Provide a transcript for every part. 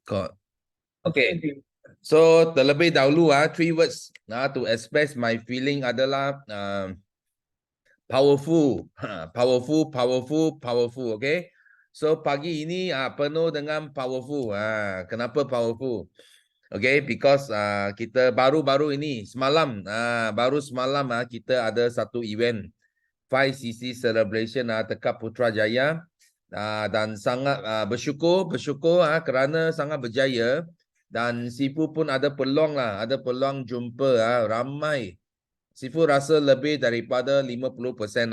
Okay. So terlebih dahulu 3 words to express my feeling adalah powerful, powerful. Okay. So pagi ini penuh dengan powerful. Kenapa powerful? Okay, because kita baru-baru ini baru semalam kita ada satu event 5cc celebration dekat Putrajaya. Dan sangat bersyukur kerana sangat berjaya, dan Sifu pun ada peluang jumpa ramai. Sifu rasa lebih daripada 50%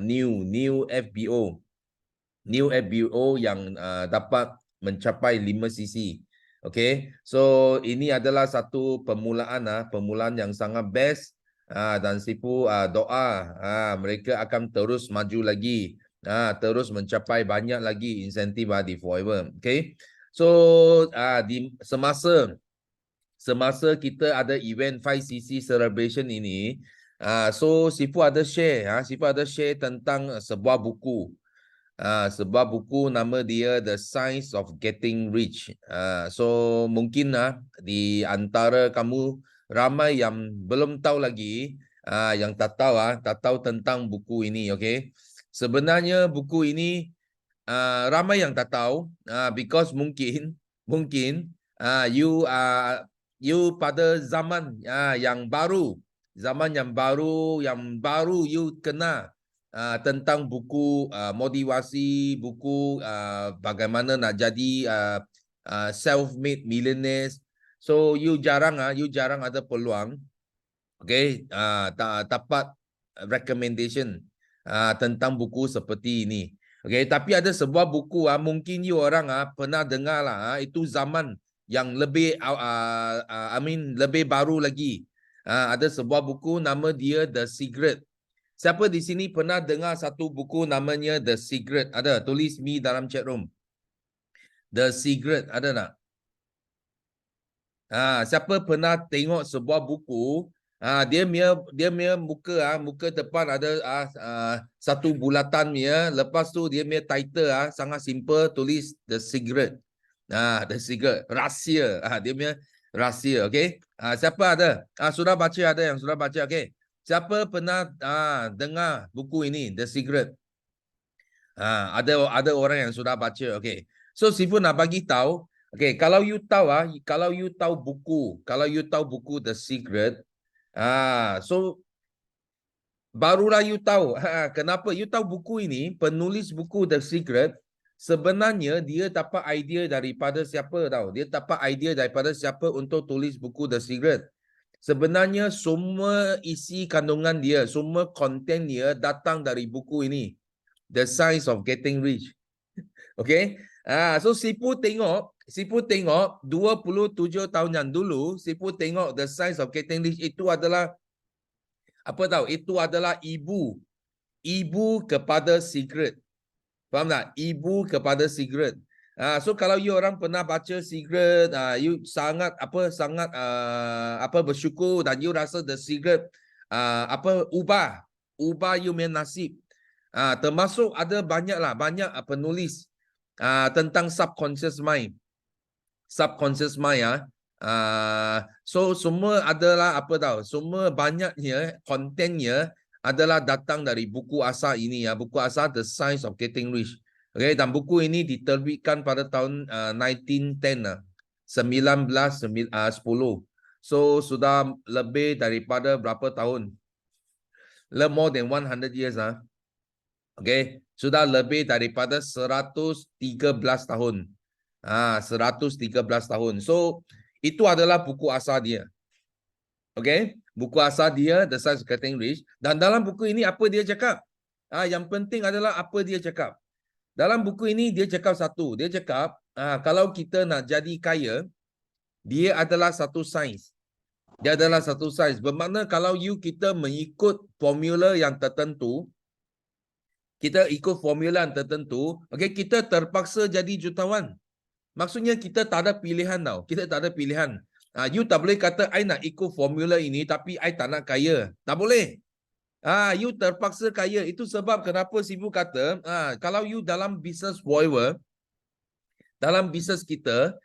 new FBO yang dapat mencapai 5cc. Okay, so ini adalah satu permulaan yang sangat best, dan Sifu doa mereka akan terus maju lagi, terus mencapai banyak lagi insentif di Forever. Okay, so di semasa kita ada event 5cc celebration ini, so Sifu ada share tentang sebuah buku. Sebuah buku nama dia The Science of Getting Rich. So mungkin di antara kamu ramai yang belum tahu lagi, yang tak tahu tentang buku ini. Okay, sebenarnya buku ini ramai yang tak tahu, because mungkin you pada zaman yang baru you kena tentang buku motivasi, buku bagaimana nak jadi self-made millionaires. So you jarang ada peluang, okay, dapat recommendation tentang buku seperti ini. Okay, tapi ada sebuah buku mungkin you orang pernah dengar itu zaman yang lebih lebih baru lagi. Ada sebuah buku nama dia The Secret. Siapa di sini pernah dengar satu buku namanya The Secret? Ada? Tulis me dalam chat room. The Secret, ada tak? Siapa pernah tengok sebuah buku, dia punya muka depan ada satu bulatan dia, lepas tu dia punya title sangat simple, tulis The Secret. The Secret, rahsia. Dia punya rahsia, okey? Siapa ada? Sudah baca, ada yang sudah baca, okey? Siapa pernah dengar buku ini, The Secret? Ada orang yang sudah baca. Okay. So Sifu nak bagi tahu. Okay, kalau you tahu buku The Secret, so barulah you tahu kenapa you tahu buku ini. Penulis buku The Secret sebenarnya dia dapat idea daripada siapa tahu? Dia dapat idea daripada siapa untuk tulis buku The Secret. Sebenarnya semua isi kandungan dia, semua konten dia datang dari buku ini, The Science of Getting Rich. Okay. So Sifu tengok 27 tahun yang dulu, Sifu tengok The Science of Getting Rich itu adalah apa tahu? Itu adalah ibu kepada Secret. Faham tak? Ibu kepada Secret. So kalau you orang pernah baca Secret, you sangat bersyukur, dan you rasa The Secret ubah you punya nasib. Termasuk ada banyak penulis tentang subconscious mind. So semua adalah semua banyaknya kontennya adalah datang dari buku asal ini, buku asal The Science of Getting Rich. Okay, dan buku ini diterbitkan pada tahun 1910, 1910. So sudah lebih daripada berapa tahun? More than 100 years. Okay, sudah lebih daripada 113 tahun. 113 tahun. So itu adalah buku asal dia. Okay, buku asal dia The Science of Getting Rich. Dan dalam buku ini apa dia cakap? Yang penting adalah apa dia cakap. Dalam buku ini dia cakap satu. Dia cakap kalau kita nak jadi kaya, dia adalah satu sains. Dia adalah satu sains. Bermakna kalau kita mengikut formula yang tertentu, okay, kita terpaksa jadi jutawan. Maksudnya kita tak ada pilihan tau. Kita tak ada pilihan. You tak boleh kata I nak ikut formula ini tapi I tak nak kaya. Tak boleh. You terpaksa kaya. Itu sebab kenapa Sifu kata kalau you dalam business forever, dalam bisnes kita,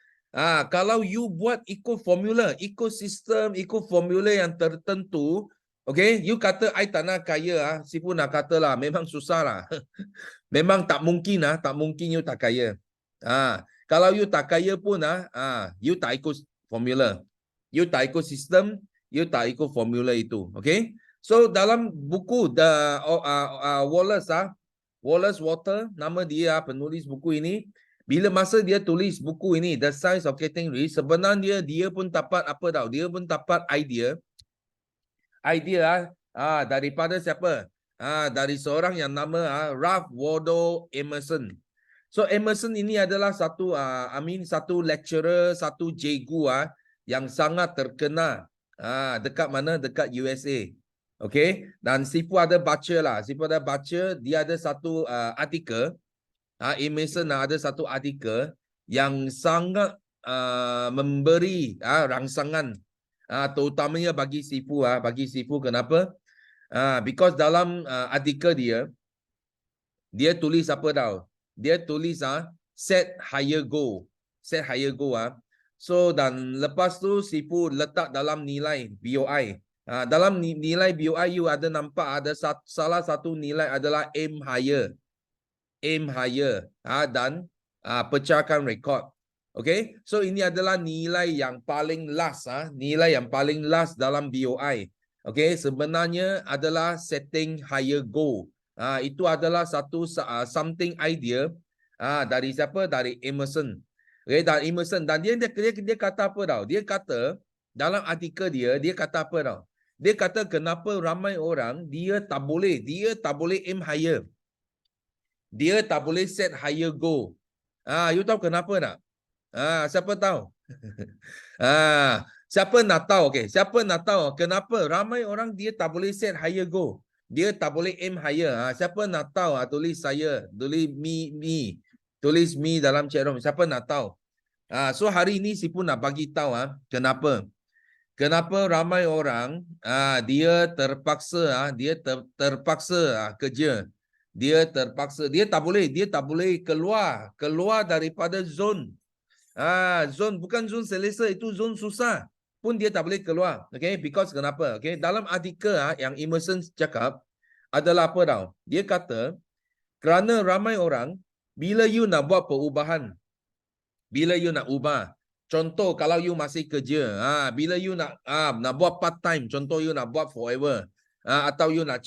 kalau you buat ikut formula, ikut sistem, ikut formula yang tertentu, okay, you kata I tak nak kaya, siapa nak kata lah, memang susah lah. Memang tak mungkin lah, tak mungkin you tak kaya. Kalau you tak kaya pun you tak ikut formula. You tak ikut sistem, you tak ikut formula itu. Okay? So dalam buku Wallace Wattles, nama dia penulis buku ini, bila masa dia tulis buku ini, The Science of Getting Rich, sebenarnya dia pun dapat apa tahu? Dia pun dapat idea daripada siapa? Dari seorang yang nama Ralph Waldo Emerson. So Emerson ini adalah satu satu lecturer, satu cikgu yang sangat terkenal dekat mana? Dekat USA. Okay, dan siapa ada baca lah, siapa ada baca, dia ada satu artikel, Emerson ada satu artikel yang sangat memberi rangsangan, terutamanya bagi sifu, kenapa? Because dalam artikel dia tulis apa tahu? Dia tulis set higher goal. So dan lepas tu sifu letak dalam nilai BOI. Dalam nilai BOI you ada nampak ada salah satu nilai adalah aim higher. Dan pecahkan rekod. Okay, so ini adalah nilai yang paling last, nilai yang paling last dalam BOI. Okay, sebenarnya adalah setting higher goal. Itu adalah satu something idea dari siapa? Dari Emerson. Okay, dari Emerson. Dan dia kata apa tau? Dia kata dalam artikel dia kata apa tau? Dia kata kenapa ramai orang dia tak boleh aim higher. Dia tak boleh set higher goal. You tahu kenapa tak? Siapa tahu? Siapa nak tahu? Okay, siapa nak tahu kenapa ramai orang dia tak boleh set higher goal? Dia tak boleh aim higher. Siapa nak tahu? Tulis saya, tulis me. Tulis me dalam chat room. Siapa nak tahu? So hari ini Sipu nak bagi tahu kenapa? Kenapa ramai orang dia terpaksa terpaksa kerja. Dia terpaksa, dia tak boleh keluar daripada zon. Zon bukan zon selesa, itu zon susah. Pun dia tak boleh keluar. Okay, because kenapa? Okay, dalam artikel yang Emerson cakap adalah apa tau? Dia kata kerana ramai orang bila you nak buat perubahan, bila you nak ubah, contoh kalau you masih kerja, bila you nak buat part time, contoh you nak buat forever, atau you nak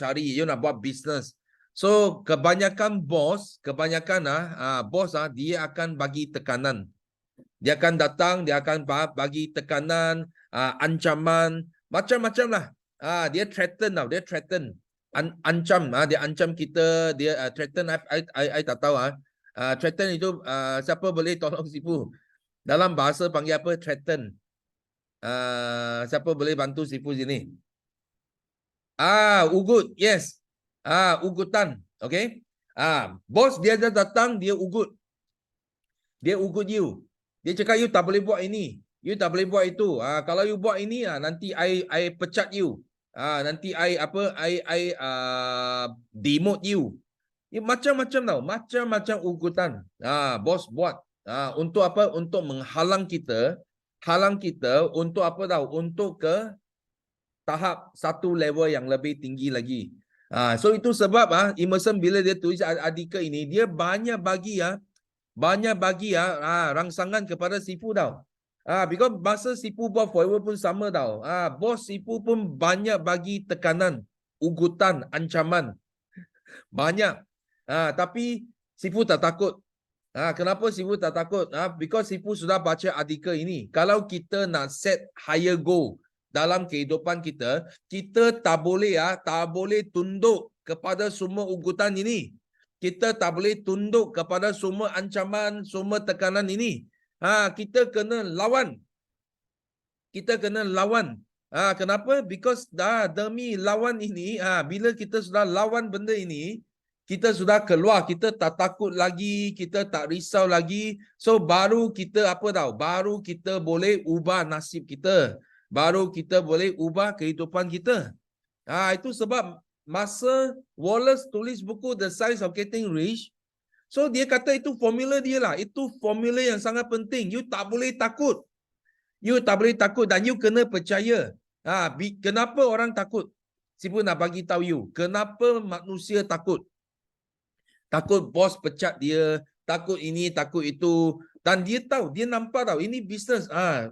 buat business. So kebanyakan bos dia akan bagi tekanan. Dia akan datang, dia akan bagi tekanan, ancaman, macam-macam lah. Dia threaten tau, dia threaten. Ancam, dia ancam kita, dia threaten, I tak tahu. Threaten itu, siapa boleh tolong Sipu? Dalam bahasa panggil apa? Threaten. Siapa boleh bantu Sipu sini? Ugut, yes. Ugutan, okay? Bos dia datang, dia ugut. Dia ugut you. Dia cakap you tak boleh buat ini, you tak boleh buat itu. Kalau you buat ini, nanti I pecat you. Nanti I demote you. Macam-macam tau, macam-macam ugutan. Bos buat. Untuk apa? Untuk menghalang kita, untuk apa tahu? Untuk ke tahap satu level yang lebih tinggi lagi. So itu sebab Emerson bila dia tulis artikel ini, dia banyak bagi rangsangan kepada Sipu tau. Because masa Sipu buat forever pun sama tau. Bos Sipu pun banyak bagi tekanan, ugutan, ancaman. Banyak. Tapi Sipu tak takut. Kenapa Sipu tak takut? Because Sipu sudah baca artikel ini. Kalau kita nak set higher goal dalam kehidupan kita, kita tak boleh tunduk kepada semua ugutan ini. Kita tak boleh tunduk kepada semua ancaman, semua tekanan ini. Kita kena lawan. Kenapa? Because demi lawan ini, bila kita sudah lawan benda ini, kita sudah keluar, kita tak takut lagi, kita tak risau lagi. So baru kita baru kita boleh ubah nasib kita. Baru kita boleh ubah kehidupan kita. Itu sebab masa Wallace tulis buku The Science of Getting Rich, So dia kata itu formula dia lah. Itu formula yang sangat penting. You tak boleh takut. You tak boleh takut dan you kena percaya. Kenapa orang takut? Siapa nak bagi tahu you. Kenapa manusia takut? Takut bos pecat dia, takut ini, takut itu. Dan dia tahu, dia nampak tahu ini bisnes.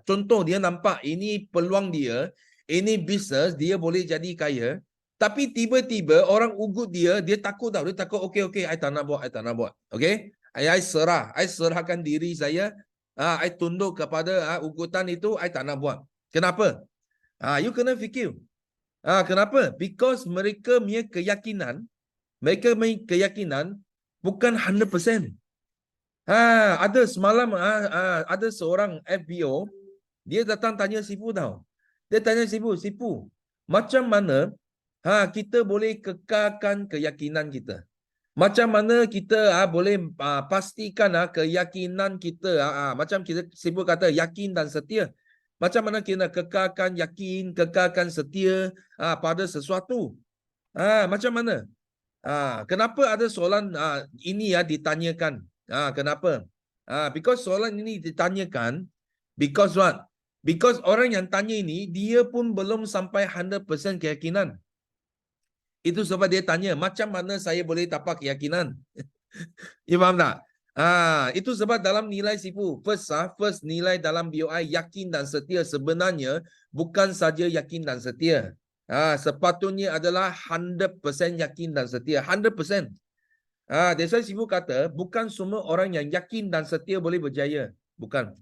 Contoh dia nampak ini peluang dia, ini bisnes, dia boleh jadi kaya. Tapi tiba-tiba orang ugut dia, dia takut tahu. Dia takut, okey, I tak nak buat, I tak nak buat. Okey? I serahkan diri saya. I tunduk kepada ugutan itu, I tak nak buat. Kenapa? You kena fikir. Kenapa? Because mereka punya keyakinan, bukan 100%. Ada semalam ada seorang FBO, dia datang tanya Sifu tahu. Dia tanya Sifu, macam mana kita boleh kekalkan keyakinan kita? Macam mana kita boleh pastikan keyakinan kita macam kita Sifu kata yakin dan setia. Macam mana kita kekalkan yakin, kekalkan setia pada sesuatu? Macam mana? Kenapa ada soalan ini ditanyakan? Kenapa? Because soalan ini ditanyakan, because what? Because orang yang tanya ini, dia pun belum sampai 100% keyakinan. Itu sebab dia tanya, macam mana saya boleh dapat keyakinan? You faham tak? Itu sebab dalam nilai Sifu, first nilai dalam BOI, yakin dan setia sebenarnya bukan saja yakin dan setia. Sepatutnya adalah 100% yakin dan setia. 100%. That's why Sifu kata, bukan semua orang yang yakin dan setia boleh berjaya. Bukan.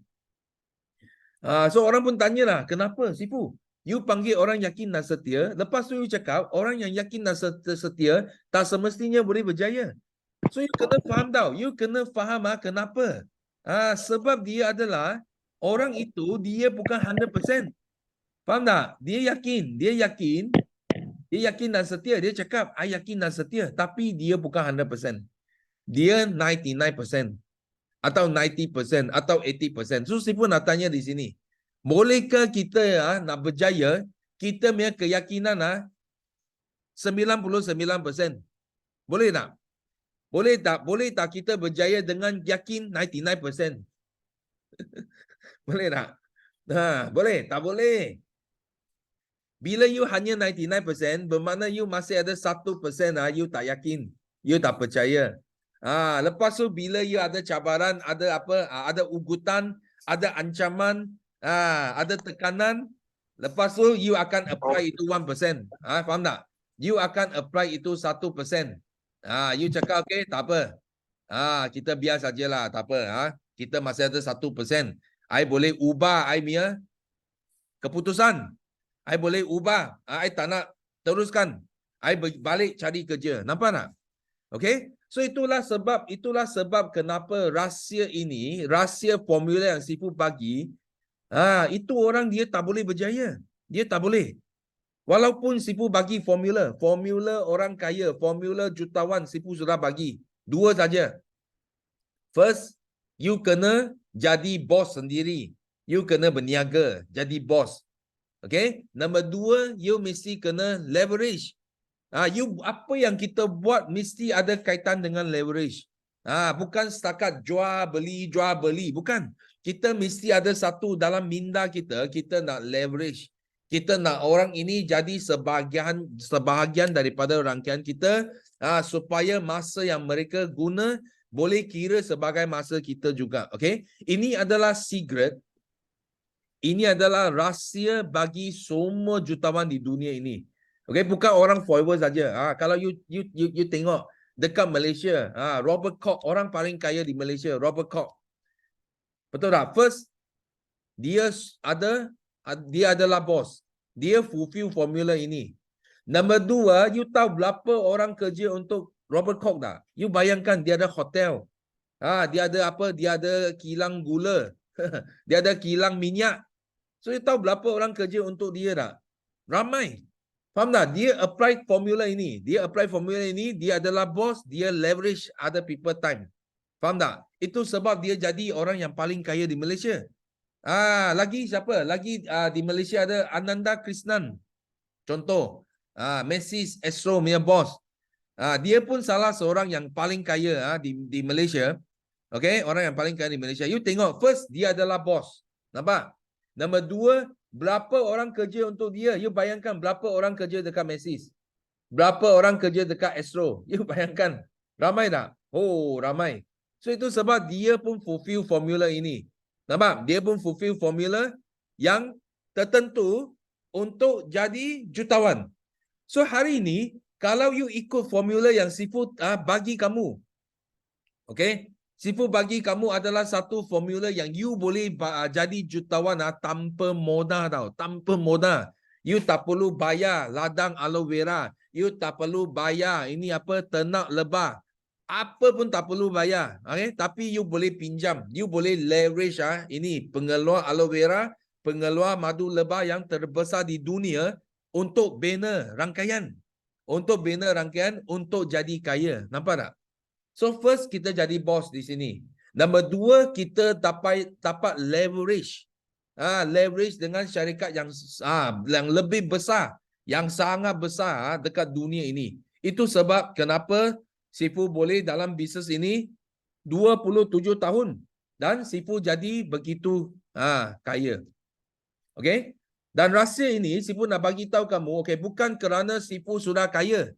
So orang pun tanyalah, kenapa Sifu? You panggil orang yakin dan setia, lepas tu you cakap, orang yang yakin dan setia tak semestinya boleh berjaya. So you kena faham tau. You kena faham kenapa. Sebab dia adalah, orang itu dia bukan 100%. Faham tak? Dia yakin dan setia. Dia cakap, I yakin dan setia. Tapi dia bukan 100%. Dia 99%. Atau 90%. Atau 80%. So, Sifu nak tanya di sini. Bolehkah kita nak berjaya, kita punya keyakinan 99%? Boleh tak? Boleh tak kita berjaya dengan yakin 99%? Boleh tak? Boleh? Tak boleh. Bila you hanya 99%, bermakna you masih ada 1% you tak yakin. You tak percaya. Lepas tu bila you ada cabaran, ada ada ugutan, ada ancaman, ada tekanan, lepas tu you akan apply itu 1%. Faham tak? You akan apply itu 1%. You cakap okay, tak apa. Kita biar sajalah, tak apa. Kita masih ada 1%. I boleh ubah I punya keputusan. I boleh ubah. I tak nak teruskan. I balik cari kerja. Nampak tak? Okay? So itulah sebab kenapa rahsia ini, rahsia formula yang Sifu bagi, itu orang dia tak boleh berjaya. Dia tak boleh. Walaupun Sifu bagi formula orang kaya, formula jutawan Sifu sudah bagi. 2 saja. First, you kena jadi bos sendiri. You kena berniaga, jadi bos. Okay. Nombor 2, you mesti kena leverage. Apa yang kita buat mesti ada kaitan dengan leverage. Bukan setakat jual beli. Bukan. Kita mesti ada satu dalam minda kita nak leverage. Kita nak orang ini jadi sebahagian daripada rangkaian kita supaya masa yang mereka guna boleh kira sebagai masa kita juga. Okay. Ini adalah secret. Ini adalah rahsia bagi semua jutawan di dunia ini. Okay, bukan orang forever saja. Kalau you tengok dekat Malaysia, Robert Koch, orang paling kaya di Malaysia, Robert Koch. Betul tak? First, dia adalah bos. Dia fulfill formula ini. Nombor 2, you tahu berapa orang kerja untuk Robert Koch tak? You bayangkan dia ada hotel. Dia ada apa? Dia ada kilang gula. Dia ada kilang minyak. So, you tahu berapa orang kerja untuk dia tak? Ramai. Faham tak? Dia apply formula ini. Dia adalah bos. Dia leverage other people time. Faham tak? Itu sebab dia jadi orang yang paling kaya di Malaysia. Lagi siapa? Lagi di Malaysia ada Ananda Krishnan. Contoh. Messi Astro punya bos. Dia pun salah seorang yang paling kaya di Malaysia. Okay, orang yang paling kaya di Malaysia. You tengok, first, dia adalah bos. Nampak? Nombor dua, berapa orang kerja untuk dia? You bayangkan berapa orang kerja dekat Macy's? Berapa orang kerja dekat Astro? You bayangkan. Ramai tak? Oh, ramai. So, itu sebab dia pun fulfill formula ini. Nampak? Dia pun fulfill formula yang tertentu untuk jadi jutawan. So, hari ini, kalau you ikut formula yang Sifu bagi kamu, okay? Sifu bagi kamu adalah satu formula yang you boleh jadi jutawan tanpa modal tau. Tanpa modal. You tak perlu bayar ladang aloe vera. You tak perlu bayar ini apa ternak lebah. Apa pun tak perlu bayar. Okay? Tapi you boleh pinjam. You boleh leverage ini pengeluar aloe vera, pengeluar madu lebah yang terbesar di dunia untuk bina rangkaian. Untuk bina rangkaian untuk jadi kaya. Nampak tak? So first kita jadi bos di sini. Nombor dua kita dapat leverage. Leverage dengan syarikat yang lebih besar, yang sangat besar dekat dunia ini. Itu sebab kenapa Sifu boleh dalam bisnes ini 27 tahun dan Sifu jadi begitu kaya. Okay? Dan rahsia ini Sifu nak bagi tahu kamu, okay, bukan kerana Sifu sudah kaya.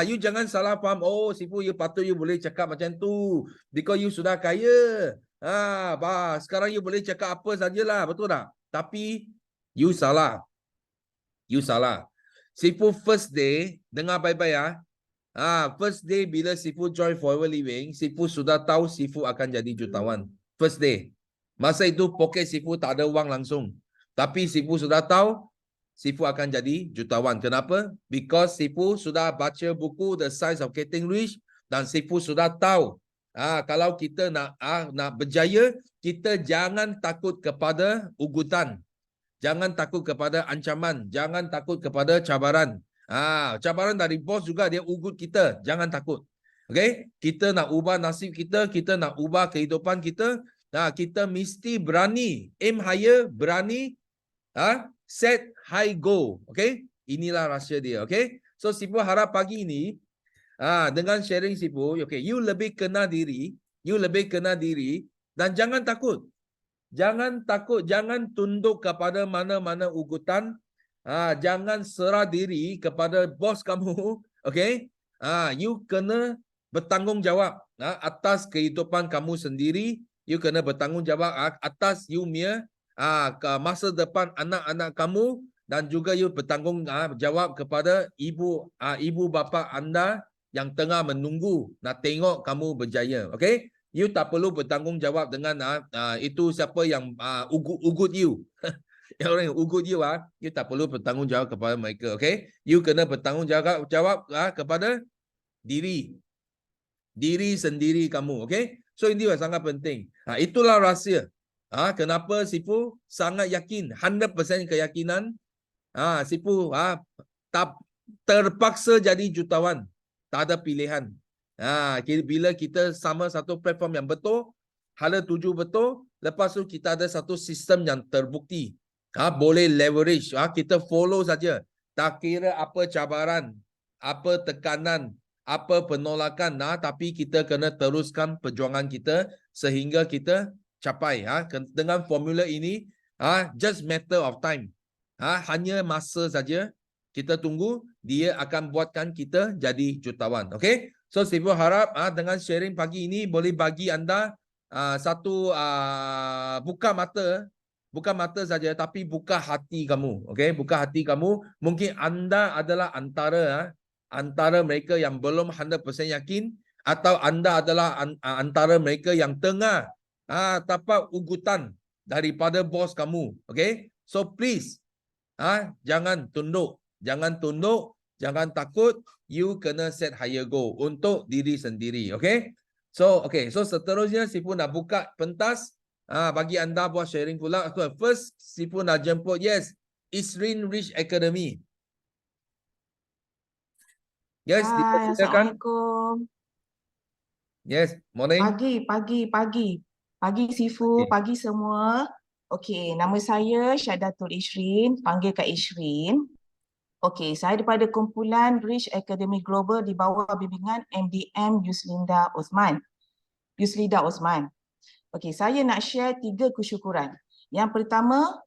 You jangan salah faham. Oh, Sifu, you patut you boleh cakap macam tu. Because you sudah kaya. Sekarang you boleh cakap apa sajalah. Betul tak? Tapi, you salah. You salah. Sifu first day, dengar baik-baik ya. First day bila Sifu join Forever Living, Sifu sudah tahu Sifu akan jadi jutawan. First day. Masa itu poket Sifu tak ada wang langsung. Tapi Sifu sudah tahu Sifu akan jadi jutawan. Kenapa? Because Sifu sudah baca buku The Science of Getting Rich dan Sifu sudah tahu kalau kita nak berjaya, kita jangan takut kepada ugutan. Jangan takut kepada ancaman. Jangan takut kepada cabaran. Cabaran dari bos juga dia ugut kita. Jangan takut. Okay? Kita nak ubah nasib kita. Kita nak ubah kehidupan kita. Kita mesti berani. Aim higher. Berani. Set high goal. Okay? Inilah rahsia dia. Okay? So, Sifu harap pagi ini, dengan sharing Sifu, okay, you lebih kenal diri. You lebih kenal diri. Dan jangan takut. Jangan takut. Jangan tunduk kepada mana-mana ugutan. Jangan serah diri kepada bos kamu. Okay? You kena bertanggungjawab atas kehidupan kamu sendiri. You kena bertanggungjawab atas you punya masa depan anak-anak kamu dan juga you bertanggungjawab kepada ibu bapa anda yang tengah menunggu nak tengok kamu berjaya. Okay? You tak perlu bertanggungjawab dengan itu siapa yang ugut you. Yang orang yang ugut you, you tak perlu bertanggungjawab kepada mereka. Okay? You kena bertanggungjawab kepada diri sendiri kamu. Okay? So ini sangat penting. Itulah rahsia. Kenapa Sifu sangat yakin, 100% keyakinan, Sifu tak terpaksa jadi jutawan. Tak ada pilihan. Bila kita sama satu platform yang betul, hala tuju betul, lepas tu kita ada satu sistem yang terbukti. Boleh leverage. Kita follow saja. Tak kira apa cabaran, apa tekanan, apa penolakan, tapi kita kena teruskan perjuangan kita sehingga kita capai. Dengan formula ini, just matter of time. Hanya masa saja. Kita tunggu, dia akan buatkan kita jadi jutawan. Okay? So, Sifu harap dengan sharing pagi ini boleh bagi anda satu buka mata saja, tapi buka hati kamu. Okay? Buka hati kamu. Mungkin anda adalah antara mereka yang belum 100% yakin atau anda adalah antara mereka yang tengah dapat ugutan daripada bos kamu. Okay? So, please, jangan tunduk. Jangan tunduk, jangan takut. You kena set higher goal untuk diri sendiri. Okay? So seterusnya Sifu nak buka pentas bagi anda buat sharing pula. So, first, Sifu nak jemput, yes, Isrin Rich Academy. Yes, Hai, Assalamualaikum. Yes, morning. Pagi Sifu, pagi semua. Okey, nama saya Syahdatul Ishrin, panggil Kak Ishrin. Okey, saya daripada kumpulan Rich Academy Global di bawah bimbingan MDM Yuslinda Osman. Yuslida Osman. Okey, saya nak share 3 kesyukuran. Yang pertama,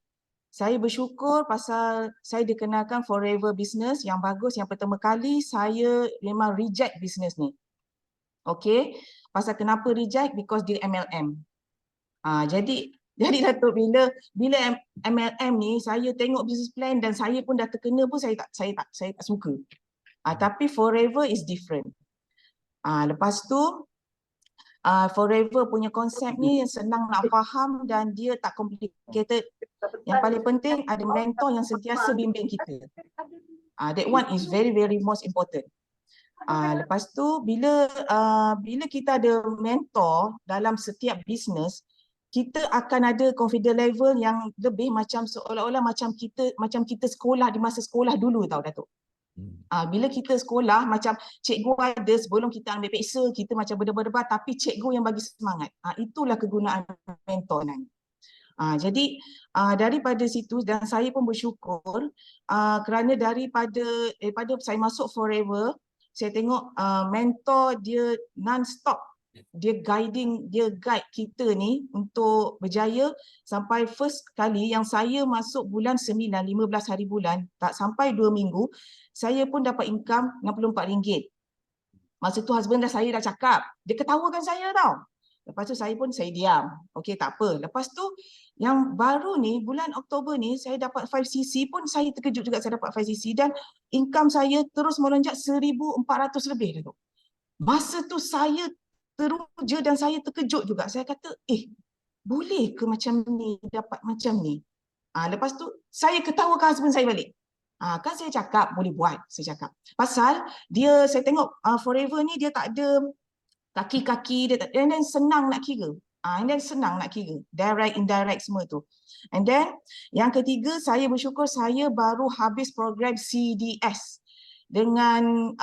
saya bersyukur pasal saya dikenalkan Forever Business yang bagus. Yang pertama kali saya memang reject business ni. Okey, pasal kenapa reject? Because dia MLM. Jadi Datuk, bila MLM ni saya tengok business plan dan saya pun dah terkena pun saya tak suka. Tapi Forever is different. Lepas tu Forever punya konsep ni senang nak faham dan dia tak complicated. Yang paling penting ada mentor yang sentiasa bimbing kita. That one is very most important. Lepas tu bila kita ada mentor dalam setiap business, kita akan ada confidence level yang lebih macam seolah-olah macam kita sekolah di masa sekolah dulu tau Datuk. Bila kita sekolah macam cikgu ada sebelum kita ambil peksa, kita macam berdebar-debar tapi cikgu yang bagi semangat. Itulah kegunaan mentor ni. Jadi daripada situ dan saya pun bersyukur kerana daripada saya masuk Forever, saya tengok mentor dia non-stop. Dia guide kita ni untuk berjaya sampai first kali yang saya masuk bulan 9, 15 hari bulan, tak sampai 2 minggu, saya pun dapat income RM64. Masa tu husband saya dah cakap, dia ketawakan saya tau. Lepas tu saya diam. Okey, tak apa. Lepas tu yang baru ni bulan Oktober ni saya dapat 5cc pun saya terkejut juga saya dapat 5cc dan income saya terus melonjak 1,400 lebih Datuk. Masa tu saya teruja dan saya terkejut juga. Saya kata, boleh ke macam ni, dapat macam ni? Lepas tu saya ketawakan husband saya balik. Kan saya cakap boleh buat, saya cakap. Pasal saya tengok Forever ni dia tak ada kaki-kaki, dia tak, and then senang nak kira. Direct, indirect semua tu. And then yang ketiga, saya bersyukur saya baru habis program CDS dengan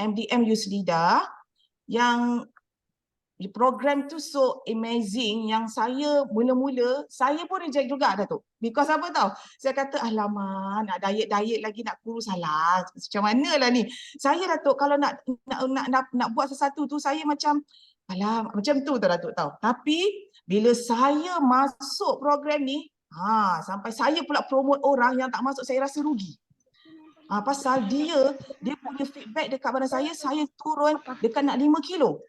MDM Yuslida yang program tu so amazing yang saya mula-mula saya pun reject juga Datuk. Because apa tahu? Saya kata alamak nak diet lagi nak kurus salah. Macam manalah ni. Saya Datuk kalau nak buat sesuatu tu saya macam alah macam tu Datuk tahu. Tapi bila saya masuk program ni sampai saya pula promote orang yang tak masuk saya rasa rugi. Pasal dia punya feedback dekat badan saya turun dekat nak 5 kilo.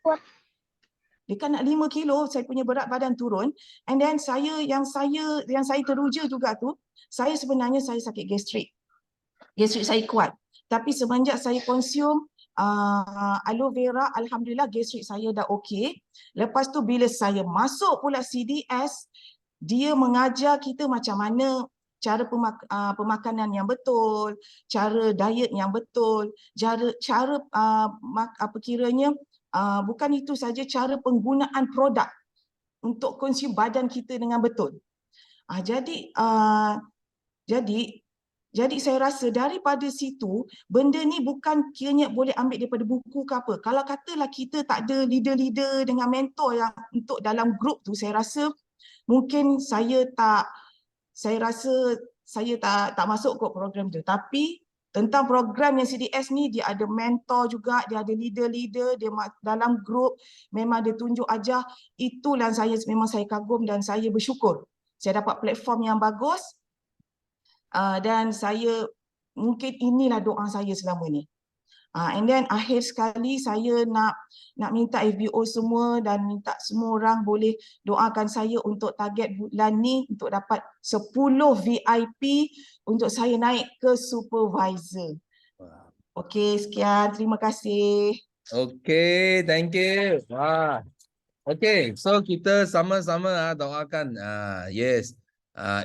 Dekat nak 5 kilo saya punya berat badan turun, and then yang saya teruja juga tu, saya sebenarnya saya sakit gastrik. Gastrik saya kuat. Tapi semenjak saya konsum aloe vera, alhamdulillah gastrik saya dah okey. Lepas tu bila saya masuk pula CDS, dia mengajar kita macam mana cara pemakanan yang betul, cara diet yang betul, cara bukan itu saja, cara penggunaan produk untuk konsum badan kita dengan betul. Jadi saya rasa daripada situ, benda ni bukan kiranya boleh ambil daripada buku ke apa. Kalau katalah kita tak ada leader-leader dengan mentor yang untuk dalam grup tu, saya rasa mungkin saya tak masuk ke program tu. Tapi tentang program yang CDS ni, dia ada mentor juga, dia ada leader-leader, dia dalam grup, memang dia tunjuk ajar. Itulah memang saya kagum dan saya bersyukur. Saya dapat platform yang bagus dan mungkin inilah doa saya selama ni. And then akhir sekali saya nak minta FBO semua dan minta semua orang boleh doakan saya untuk target bulan ni untuk dapat 10 VIP untuk saya naik ke supervisor. Okey, sekian. Terima kasih. Okay, thank you. Okay, so kita sama-sama doakan. Yes,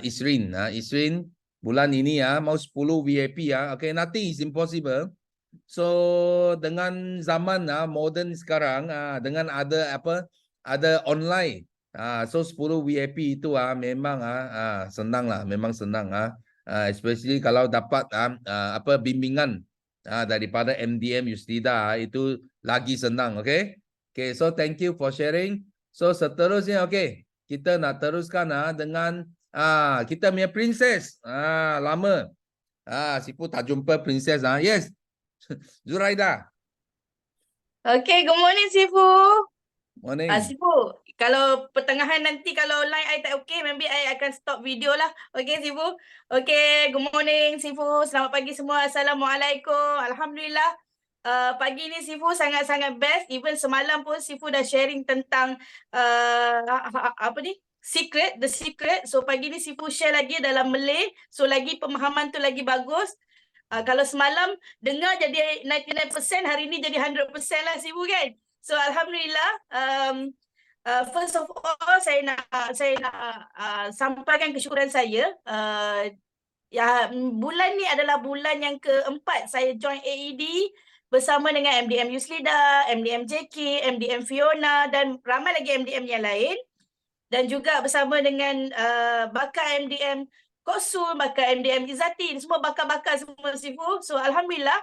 Isrin. Isrin bulan ini mau 10 VIP Okay, nothing is impossible. So dengan zaman moden sekarang dengan ada online so 10 VIP itu memang senang lah, memang senang especially kalau dapat bimbingan daripada MDM Yuslida itu lagi senang. Okay, so thank you for sharing. So seterusnya kita nak teruskan dengan kita punya princess lama Sifu tak jumpa princess Yes. Zuraida. Okay, good morning Sifu. Morning. Sifu, kalau pertengahan nanti kalau line I tak okay, maybe I akan stop video lah. Okay Sifu. Okay, good morning Sifu. Selamat pagi semua. Assalamualaikum. Alhamdulillah. Pagi ni Sifu sangat-sangat best. Even semalam pun Sifu dah sharing tentang apa ni? The secret. So pagi ni Sifu share lagi dalam Malay. So lagi pemahaman tu lagi bagus. Kalau semalam dengar jadi 99%, hari ni jadi 100% lah Sifu kan. So alhamdulillah, first of all saya nak sampaikan kesyukuran saya. Bulan ni adalah bulan yang keempat saya join AED bersama dengan MDM Yuslida, MDM JK, MDM Fiona dan ramai lagi MDM yang lain. Dan juga bersama dengan bakal MDM Kosul, bakal MDM Izzati, semua bakal-bakal semua Sifu. So alhamdulillah,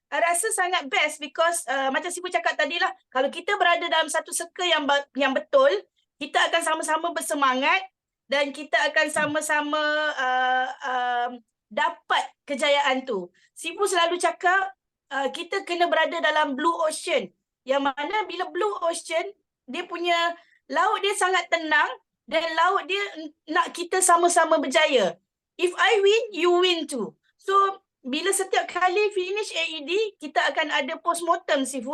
rasa sangat best because macam Sifu cakap tadi lah, kalau kita berada dalam satu circle yang betul, kita akan sama-sama bersemangat dan kita akan sama-sama dapat kejayaan tu. Sifu selalu cakap kita kena berada dalam blue ocean, yang mana bila blue ocean, dia punya laut dia sangat tenang dan laut dia nak kita sama-sama berjaya. If I win, you win too. So bila setiap kali finish AED, kita akan ada postmortem Sifu.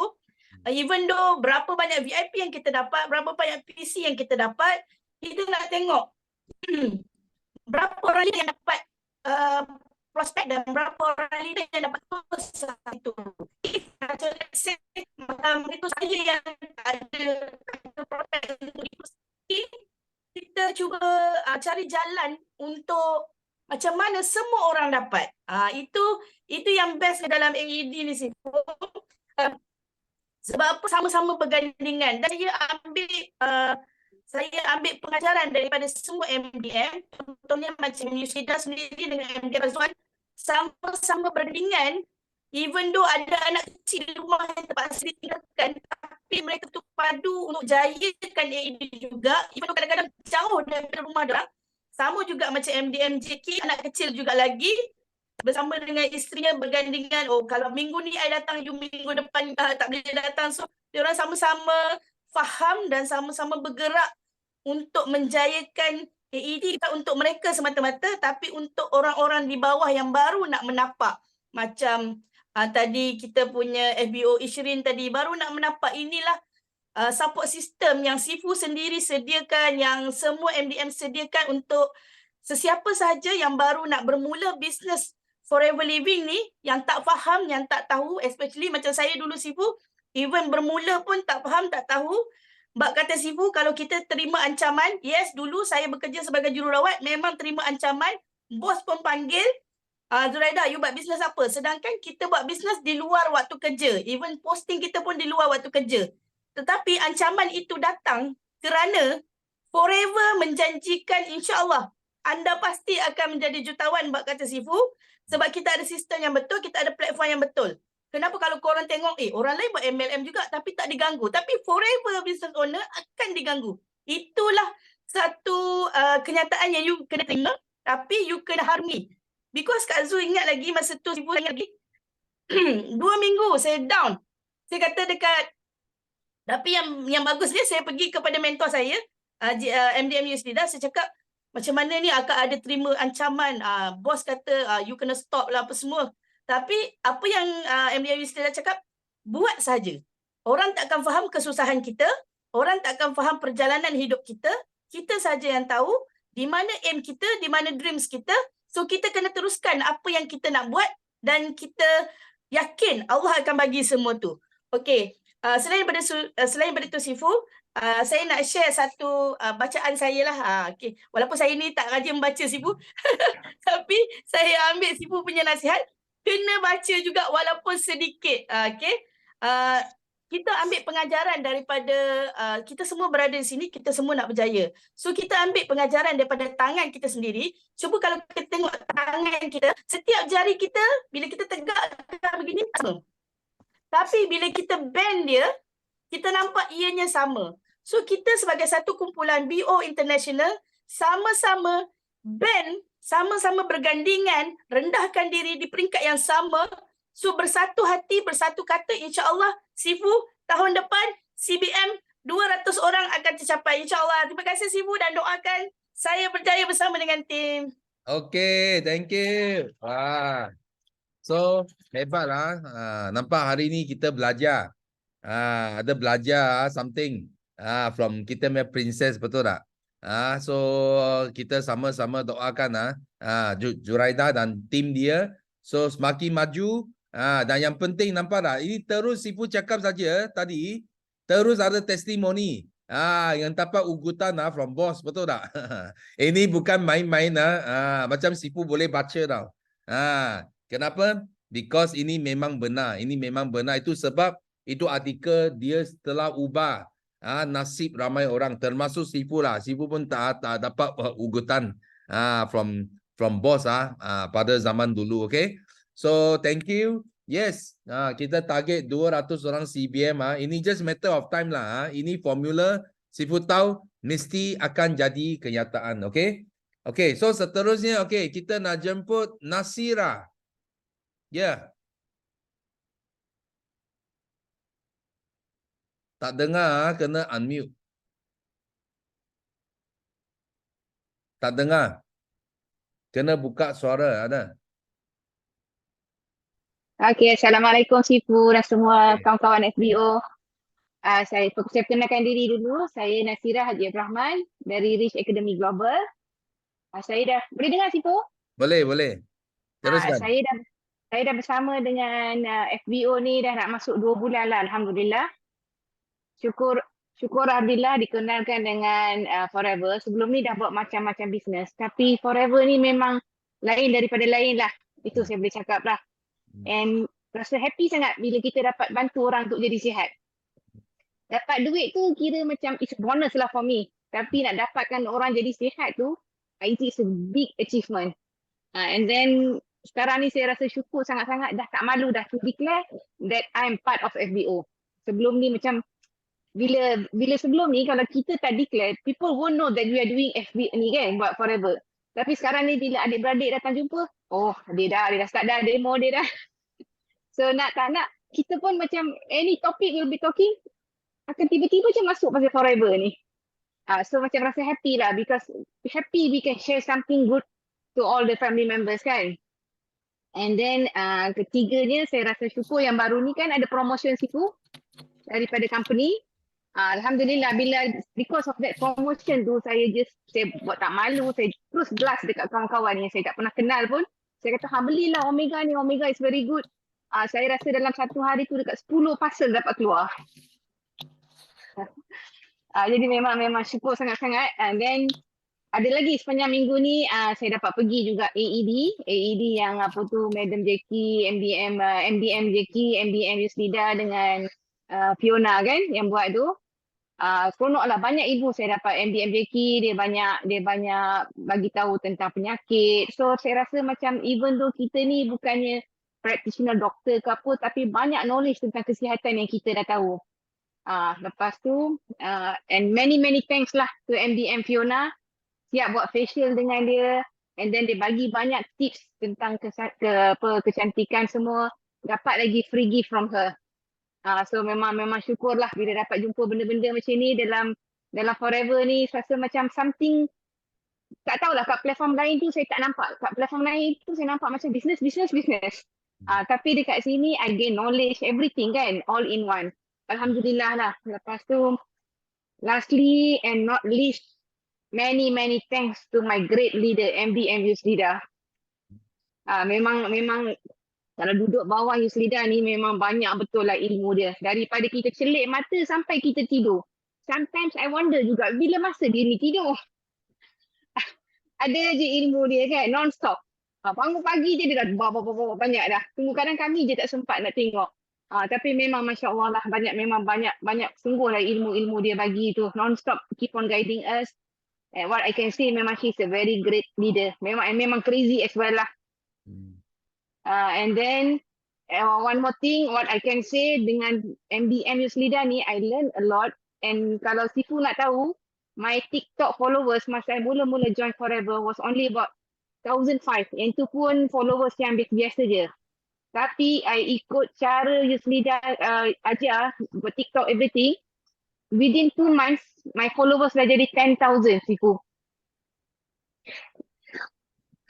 Even though berapa banyak VIP yang kita dapat, berapa banyak PC yang kita dapat, kita nak tengok berapa orang yang dapat prospek dan berapa orang leader yang dapat usaha itu. Macam itu saja yang ada prospek untuk diikuti. Kita cuba cari jalan untuk macam mana semua orang dapat. Itu yang best dalam AED ni Sifu. Sebab apa, sama-sama bergandingan. Dan saya ambil pengajaran daripada semua MDM. Contohnya macam Yuslida sendiri dengan MDM Razwan, sama-sama bergandingan. Even though ada anak kecil di rumah yang terpaksa ditinggalkan, tapi mereka tu padu untuk jayakan AED juga. Even though kadang-kadang jauh daripada rumah dia. Sama juga macam MDM JK, anak kecil juga lagi. Bersama dengan isterinya bergandingan. Oh, kalau minggu ni I datang, you minggu depan tak boleh datang. So, diorang sama-sama faham dan sama-sama bergerak untuk menjayakan AED, bukan untuk mereka semata-mata, tapi untuk orang-orang di bawah yang baru nak menapak. Macam tadi kita punya FBO Ishrin tadi, baru nak menapak. Inilah support system yang Sifu sendiri sediakan, yang semua MDM sediakan untuk sesiapa sahaja yang baru nak bermula bisnes Forever Living ni, yang tak faham, yang tak tahu, especially macam saya dulu Sifu, even bermula pun tak faham, tak tahu. Bak kata Sifu, kalau kita terima ancaman, yes, dulu saya bekerja sebagai jururawat, memang terima ancaman, bos pun panggil, Zuraida, you buat bisnes apa? Sedangkan kita buat bisnes di luar waktu kerja, even posting kita pun di luar waktu kerja. Tetapi ancaman itu datang kerana Forever menjanjikan insya-Allah anda pasti akan menjadi jutawan, bak kata Sifu. Sebab kita ada sistem yang betul, kita ada platform yang betul. Kenapa kalau korang tengok, orang lain buat MLM juga tapi tak diganggu. Tapi Forever business owner akan diganggu. Itulah satu kenyataan yang you kena terima, tapi you kena harungi. Because Kak Zul ingat lagi masa tu, Sifu ingat lagi, 2 minggu saya down. Saya kata dekat, tapi yang bagus dia, saya pergi kepada mentor saya, MDM Yuslida, saya cakap, macam mana ni akan ada terima ancaman, bos kata you kena stop lah apa semua. Tapi apa yang MDM Yuslida cakap, buat saja. Orang tak akan faham kesusahan kita, orang tak akan faham perjalanan hidup kita saja yang tahu di mana aim kita, di mana dreams kita. So kita kena teruskan apa yang kita nak buat dan kita yakin Allah akan bagi semua tu. Okey, selain daripada itu Sifu, saya nak share satu bacaan saya lah. Okay. Walaupun saya ni tak rajin membaca Sifu, tapi saya ambil Sifu punya nasihat, kena baca juga walaupun sedikit. Okay. Kita ambil pengajaran daripada, kita semua berada di sini, kita semua nak berjaya. So kita ambil pengajaran daripada tangan kita sendiri. Cuba kalau kita tengok tangan kita, setiap jari kita, bila kita tegak begini, sama. Tapi bila kita bend dia, kita nampak ianya sama. So kita sebagai satu kumpulan BO International, sama-sama bend sama-sama bergandingan, rendahkan diri di peringkat yang sama. So bersatu hati, bersatu kata, insya-Allah Sifu tahun depan CBM 200 orang akan tercapai, insya-Allah. Terima kasih Sifu dan doakan saya berjaya bersama dengan tim. Okay, thank you. Wah. So, hebatlah. Nampak hari ni kita belajar. Ada belajar something from kita punya princess, betul tak? So kita sama-sama doakan Juraida dan tim dia. So semakin maju. Dan yang penting nampak tak? Ini terus Sifu cakap saja tadi. Terus ada testimoni. Yang dapat ugutan from boss, betul tak? Ini bukan main-main macam Sifu boleh baca tau. Kenapa? Because ini memang benar. Ini memang benar. Itu sebab itu artikel dia telah ubah nasib ramai orang, termasuk Sifu lah. Sifu pun tak dapat ugutan from boss pada zaman dulu. Okay, so thank you. Yes, kita target 200 orang CBM. Ini just matter of time lah. Ini formula Sifu tahu mesti akan jadi kenyataan. Okay, okay. So seterusnya, okay, kita nak jemput Nasira. Ya. Tak dengar, kena unmute. Tak dengar. Kena buka suara, ada. Okey, Assalamualaikum Sifu dan semua Okey. kawan-kawan FBO. Saya perkenalkan diri dulu. Saya Nasira Haji Rahman dari Rich Academy Global. Saya dah, boleh dengar Sifu? Boleh, boleh. Teruskan. Saya dah bersama dengan FBO ni dah nak masuk 2 bulan lah, Alhamdulillah. Syukur Alhamdulillah dikenalkan dengan Forever. Sebelum ni dah buat macam-macam bisnes. Tapi Forever ni memang lain daripada lain lah. Itu saya boleh cakap lah. And rasa happy sangat bila kita dapat bantu orang untuk jadi sihat. Dapat duit tu kira macam it's a bonus lah for me. Tapi nak dapatkan orang jadi sihat tu, it is a big achievement. And then sekarang ni saya rasa syukur sangat-sangat dah tak malu dah to declare that I'm part of FBO. Sebelum ni macam bila sebelum ni kalau kita tak declare, people won't know that we are doing FB ni kan, buat Forever. Tapi sekarang ni bila adik-beradik datang jumpa, oh dia dah start dah demo dia dah. So nak tak nak, kita pun macam any topic we'll be talking, akan tiba-tiba macam masuk pasal Forever ni. So macam rasa happy lah because happy we can share something good to all the family members kan. And then ketiganya saya rasa syukur yang baru ni kan ada promotion Sifu daripada company. Alhamdulillah because of that promotion tu saya buat tak malu, saya terus blast dekat kawan-kawan yang saya tak pernah kenal pun. Saya kata belilah Omega ni, Omega is very good. Saya rasa dalam satu hari tu dekat 10 parcel dapat keluar. Jadi memang syukur sangat-sangat. And then ada lagi sepanjang minggu ni saya dapat pergi juga AED yang apa tu Madam Jackie, MDM Jackie, MDM Yuslida dengan Fiona kan yang buat tu. Seronok lah, banyak ibu saya dapat. MDM Jackie dia banyak bagi tahu tentang penyakit. So saya rasa macam even though kita ni bukannya practitioner doktor ke apa, tapi banyak knowledge tentang kesihatan yang kita dah tahu. Lepas tu and many thanks lah to MDM Fiona, siap buat facial dengan dia, and then dia bagi banyak tips tentang kecantikan semua. Dapat lagi free gift from her. So memang syukurlah bila dapat jumpa benda-benda macam ni dalam Forever ni. Rasa macam something, tak tahulah kat platform lain tu saya tak nampak. Kat platform lain tu saya nampak macam business. Tapi dekat sini I gain knowledge, everything kan, all in one. Alhamdulillah lah. Lepas tu lastly and not least, many thanks to my great leader MDM Yuslida. Memang kalau duduk bawah Yuslida ni memang banyak betul lah ilmu dia. Daripada kita celik mata sampai kita tidur. Sometimes I wonder juga bila masa dia ni tidur. Ada je ilmu dia kan, non-stop. Bangun pagi je dia dah bawa banyak dah. Tunggu kadang kami je tak sempat nak tengok. Tapi memang Masya Allah lah, banyak sungguh lah ilmu dia bagi tu. Non-stop keep on guiding us. And what I can say memang she's a very great leader. Memang crazy as well lah. And then one more thing, what I can say dengan MDM Yuslida ni, I learn a lot. And kalau Sifu nak tahu, my TikTok followers masa I mula-mula join Forever was only about 1,500. Yang tu pun followers yang biasa je. Tapi I ikut cara Yusnida ajar buat TikTok everything. Within 2 months, my followers dah jadi 10,000 Sifu.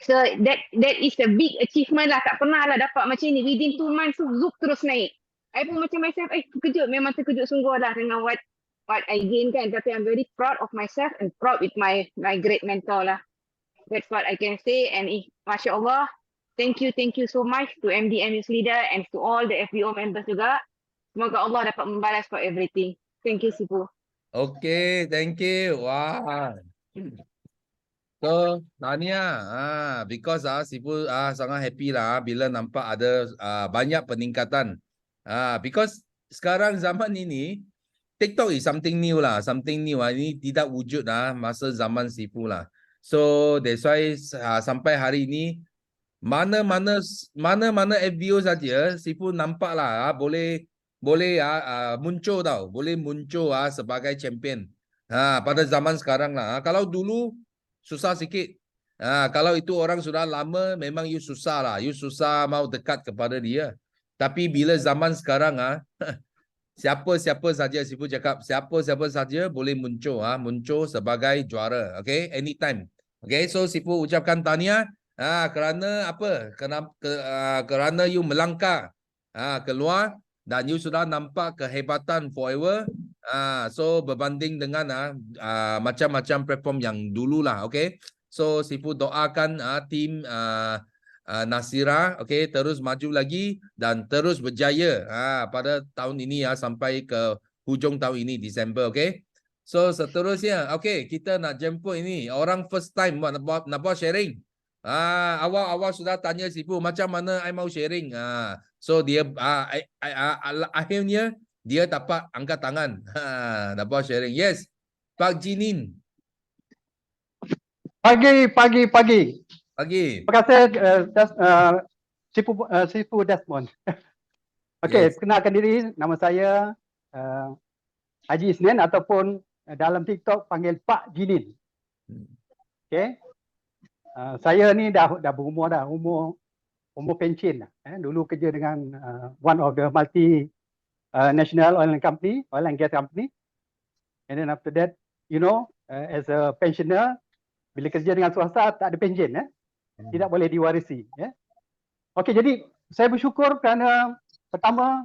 So that is a big achievement lah. Tak pernah lah dapat macam ni. Within 2 months tu zup terus naik. I pun macam myself, terkejut. Memang terkejut sungguh lah dengan what I gain kan. Tapi I'm very proud of myself and proud with my great mentor lah. That's what I can say. And Masya Allah, thank you so much to MDM Youth Leader and to all the FBO members juga. Semoga Allah dapat membalas for everything. Thank you, Sifu. Okay, thank you. Wah. So, Tania, because Sifu sangat happy lah bila nampak ada banyak peningkatan. Because sekarang zaman ini TikTok is something new lah, something new. Ini tidak wujud masa zaman Sifu lah. So that's why sampai hari ini mana-mana FBO saja Sifu nampak lah boleh muncul tau, boleh muncul sebagai champion. Pada zaman sekarang lah. Kalau dulu susah sikit. Kalau itu orang sudah lama memang you susah lah. You susah mau dekat kepada dia. Tapi bila zaman sekarang siapa-siapa saja Sifu cakap siapa-siapa saja boleh muncul muncul sebagai juara. Okay, anytime. Okay, so Sifu ucapkan tahniah kerana apa? Kerana you melangkah keluar dan you sudah nampak kehebatan forever. So berbanding dengan macam-macam platform yang dulu lah. Okay, so Sifu doakan tim Nasira, okay, terus maju lagi dan terus berjaya pada tahun ini sampai ke hujung tahun ini Disember, okay. So seterusnya, okay, kita nak jemput ini orang first time nak buat sharing. Awal sudah tanya Sifu macam mana I mau sharing. So dia akhirnya dia dapat angkat tangan. Nak buat sharing. Yes, Pak Jinin. Pagi. Terima kasih Sifu Desmond. Okey, Yes. Kenalkan diri, nama saya Haji Isnin ataupun dalam TikTok panggil Pak Jinin. Okey. Saya ni dah berumur umur pencen dah. Dulu kerja dengan one of the multi national oil and gas company. And then after that, as a pensioner, bila kerja dengan swasta tak ada pension, tidak boleh diwarisi. Okey, jadi saya bersyukur kerana pertama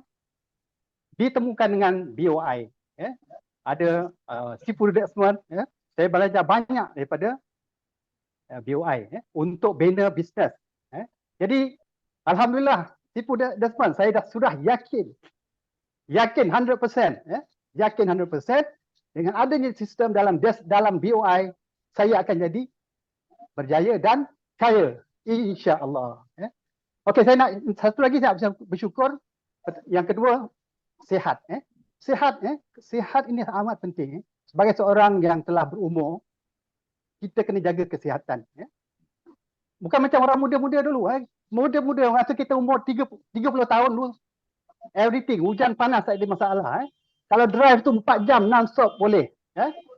ditemukan dengan BOI. Ada Sifu Desmond. Saya belajar banyak daripada BOI untuk bina bisnes. Jadi alhamdulillah Sifu Desmond, saya sudah yakin 100%, yakin 100% dengan adanya sistem dalam BOI, saya akan jadi berjaya dan kaya, insya-Allah. Okey, saya nak satu lagi saya bersyukur. Yang kedua, sihat. Sihat ini amat penting. Sebagai seorang yang telah berumur, kita kena jaga kesihatan. Bukan macam orang muda-muda dulu. Muda-muda masa kita umur 30 tahun dulu, everything, hujan panas tak ada masalah. Kalau drive tu 4 jam non-stop boleh.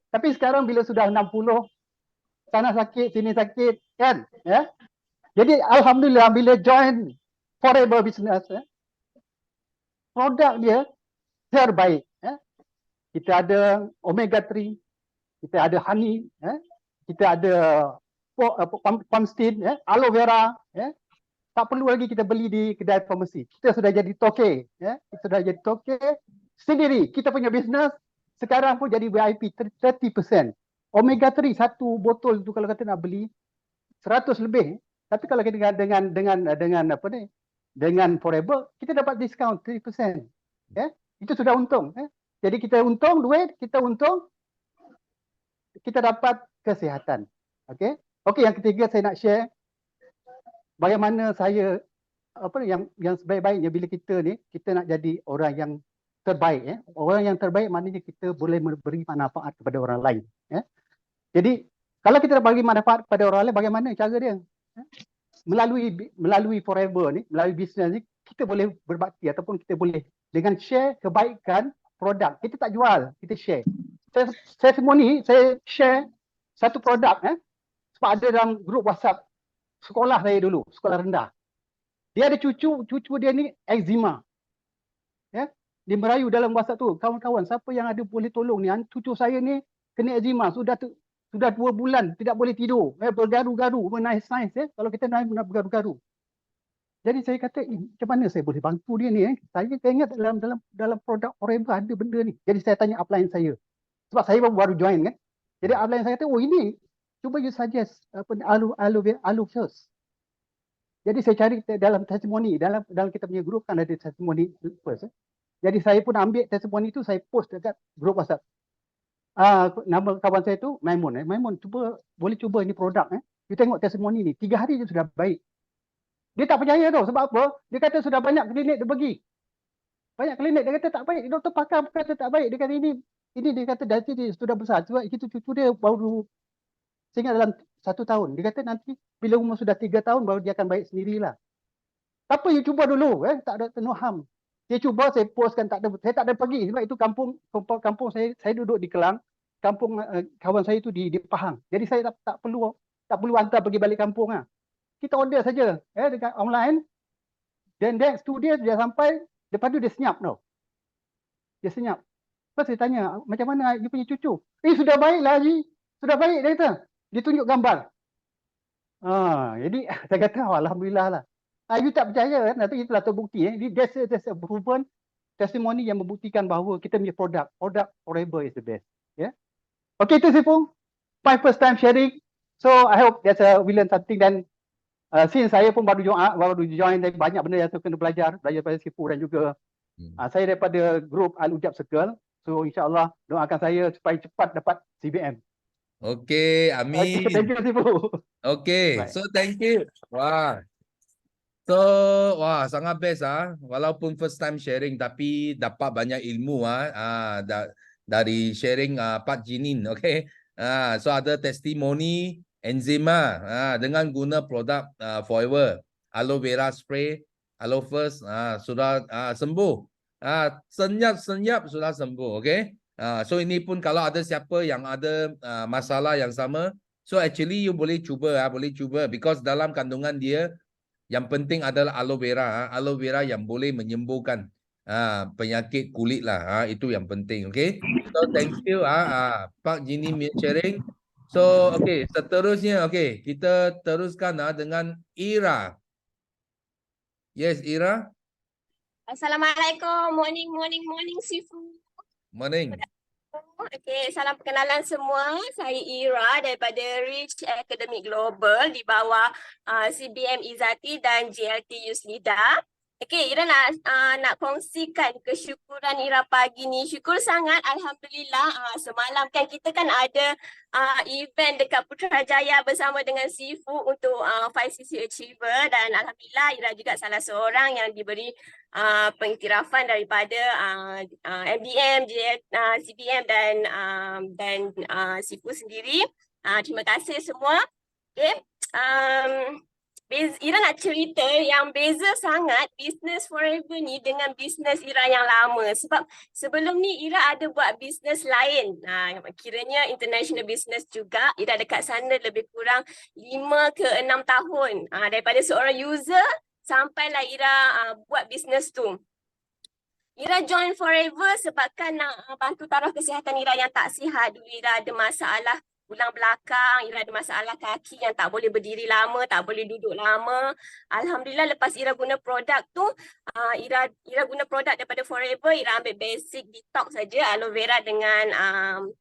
Tapi sekarang bila sudah 60, sana sakit, sini sakit, kan? Jadi alhamdulillah bila join Forever Business, produk dia terbaik. Kita ada omega 3, kita ada honey, kita ada pumpkin, aloe vera. Tak perlu lagi kita beli di kedai farmasi. Kita sudah jadi toke. Kita sudah jadi toke sendiri. Kita punya bisnes sekarang pun jadi VIP 30%. Omega 3 satu botol tu kalau kata nak beli 100 lebih. Tapi kalau kita dengan apa ni? Dengan Forever, kita dapat diskaun 3%. Itu sudah untung. Jadi kita untung duit, kita untung, kita dapat kesihatan. Okey, yang ketiga saya nak share bagaimana saya yang sebaik-baiknya bila kita nak jadi orang yang terbaik. Orang yang terbaik maknanya kita boleh memberi manfaat kepada orang lain. Jadi kalau kita bagi manfaat kepada orang lain, bagaimana cara dia? Melalui Forever ni, melalui bisnes ni, kita boleh berbakti ataupun kita boleh dengan share kebaikan produk. Kita tak jual, kita share. Saya semua ni, saya share satu produk sebab ada dalam grup WhatsApp sekolah saya dulu, sekolah rendah. Dia ada cucu dia ni eczema. Ya. Dia merayu dalam WhatsApp tu, kawan-kawan siapa yang ada boleh tolong ni, cucu saya ni kena eczema, sudah 2 bulan tidak boleh tidur, bergaru-garu, menangis-nangis kalau kita nak bergaru-garu. Jadi saya kata, macam mana saya boleh bantu dia ni? Saya ingat dalam produk Forever ada benda ni. Jadi saya tanya upline saya. Sebab saya baru join kan. Jadi upline saya kata, oh ini, cuba you suggest aloe first. Jadi saya cari dalam testimoni, dalam kita punya grup kan ada testimoni first. Jadi saya pun ambil testimoni tu, saya post dekat grup WhatsApp. Nama kawan saya tu Maimun. Maimun, boleh cuba ni produk. You tengok testimoni ni, 3 hari je sudah baik. Dia tak percaya tau, sebab apa? Dia kata sudah banyak klinik dia pergi. Banyak klinik dia kata tak baik. Doktor pakar kata tak baik. Dia kata ini dia kata dati dia sudah besar. Sebab itu cucu dia baru, saya ingat dalam 1 tahun. Dia kata nanti bila umur sudah 3 tahun baru dia akan baik sendirilah. Apa you cuba dulu, tak ada tenuham. Dia cuba, saya postkan, saya tak ada pergi. Sebab itu kampung saya duduk di Kelang. Kampung kawan saya itu di Pahang. Jadi saya tak perlu hantar pergi balik kampung lah. Kita order saja dekat online. Dan next 2 days dia sampai, lepas tu dia senyap tau. Dia senyap. Lepas saya tanya, macam mana you punya cucu? Sudah baik lah Haji. Sudah baik dia kata. Dia tunjuk gambar. Jadi saya kata, alhamdulillah lah. You tak percaya kan? Nanti itulah terbukti. There's a proven testimoni yang membuktikan bahawa kita punya produk Forever is the best. Okay, itu Sipung. My first time sharing. So I hope we learn something. Dan since saya pun baru join, banyak benda yang saya kena belajar daripada Sipung dan juga saya daripada grup Al-Ujab Circle. So insyaAllah doakan saya supaya cepat dapat CBM. Okay, amin. Okay, thank you Sipung. Okay, Bye. so thank you. Wah. So, sangat best Walaupun first time sharing tapi dapat banyak ilmu dari sharing Pak Jinin, okay. So ada testimoni enzima dengan guna produk Forever, aloe vera spray, aloe first sudah sembuh. Senyap sudah sembuh, okay. So ini pun kalau ada siapa yang ada masalah yang sama, so actually you boleh cuba because dalam kandungan dia yang penting adalah aloe vera yang boleh menyembuhkan penyakit kulit lah. Itu yang penting, okay. So thank you Pak Jini sharing. So okay, seterusnya okay, kita teruskan dengan Ira. Yes, Ira. Assalamualaikum. Morning Sifu. Morning. Okay, salam perkenalan semua. Saya Ira daripada Rich Academy Global di bawah CBM Izzati dan JLT Yuslida. Okay, Ira nak kongsikan kesyukuran Ira pagi ni. Syukur sangat, alhamdulillah. Semalam kan kita kan ada event dekat Putrajaya bersama dengan Sifu untuk 5cc Achiever dan alhamdulillah Ira juga salah seorang yang diberi pengiktirafan daripada MDM, CBM dan Sifu sendiri. Terima kasih semua. Okay. Ira nak cerita yang beza sangat bisnes Forever ni dengan bisnes Ira yang lama. Sebab sebelum ni Ira ada buat bisnes lain. Kiranya international business juga. Ira dekat sana lebih kurang 5 ke 6 tahun. Daripada seorang user sampailah Ira buat bisnes tu. Ira join Forever sebabkan nak bantu taraf kesihatan Ira yang tak sihat. Dulu Ira ada masalah tulang belakang, Ira ada masalah kaki yang tak boleh berdiri lama, tak boleh duduk lama. Alhamdulillah lepas Ira guna produk tu, Ira guna produk daripada Forever, Ira ambil basic detox saja, aloe vera dengan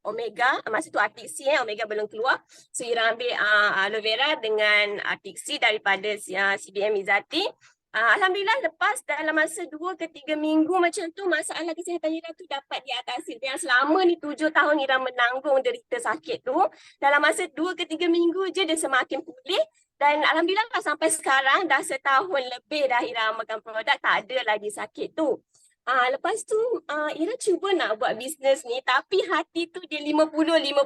omega. Masa tu Arctic Sea, omega belum keluar. So Ira ambil aloe vera dengan Arctic Sea daripada CBM Izzati. Alhamdulillah lepas dalam masa 2 ke 3 minggu macam tu masalah kesihatan Ira tu dapat diatasi. Yang selama ni 7 tahun Ira menanggung derita sakit tu, dalam masa 2 ke 3 minggu je dia semakin pulih dan alhamdulillah sampai sekarang dah setahun lebih dah Ira makan produk, tak ada lagi sakit tu. Lepas tu Ira cuba nak buat bisnes ni tapi hati tu dia 50-50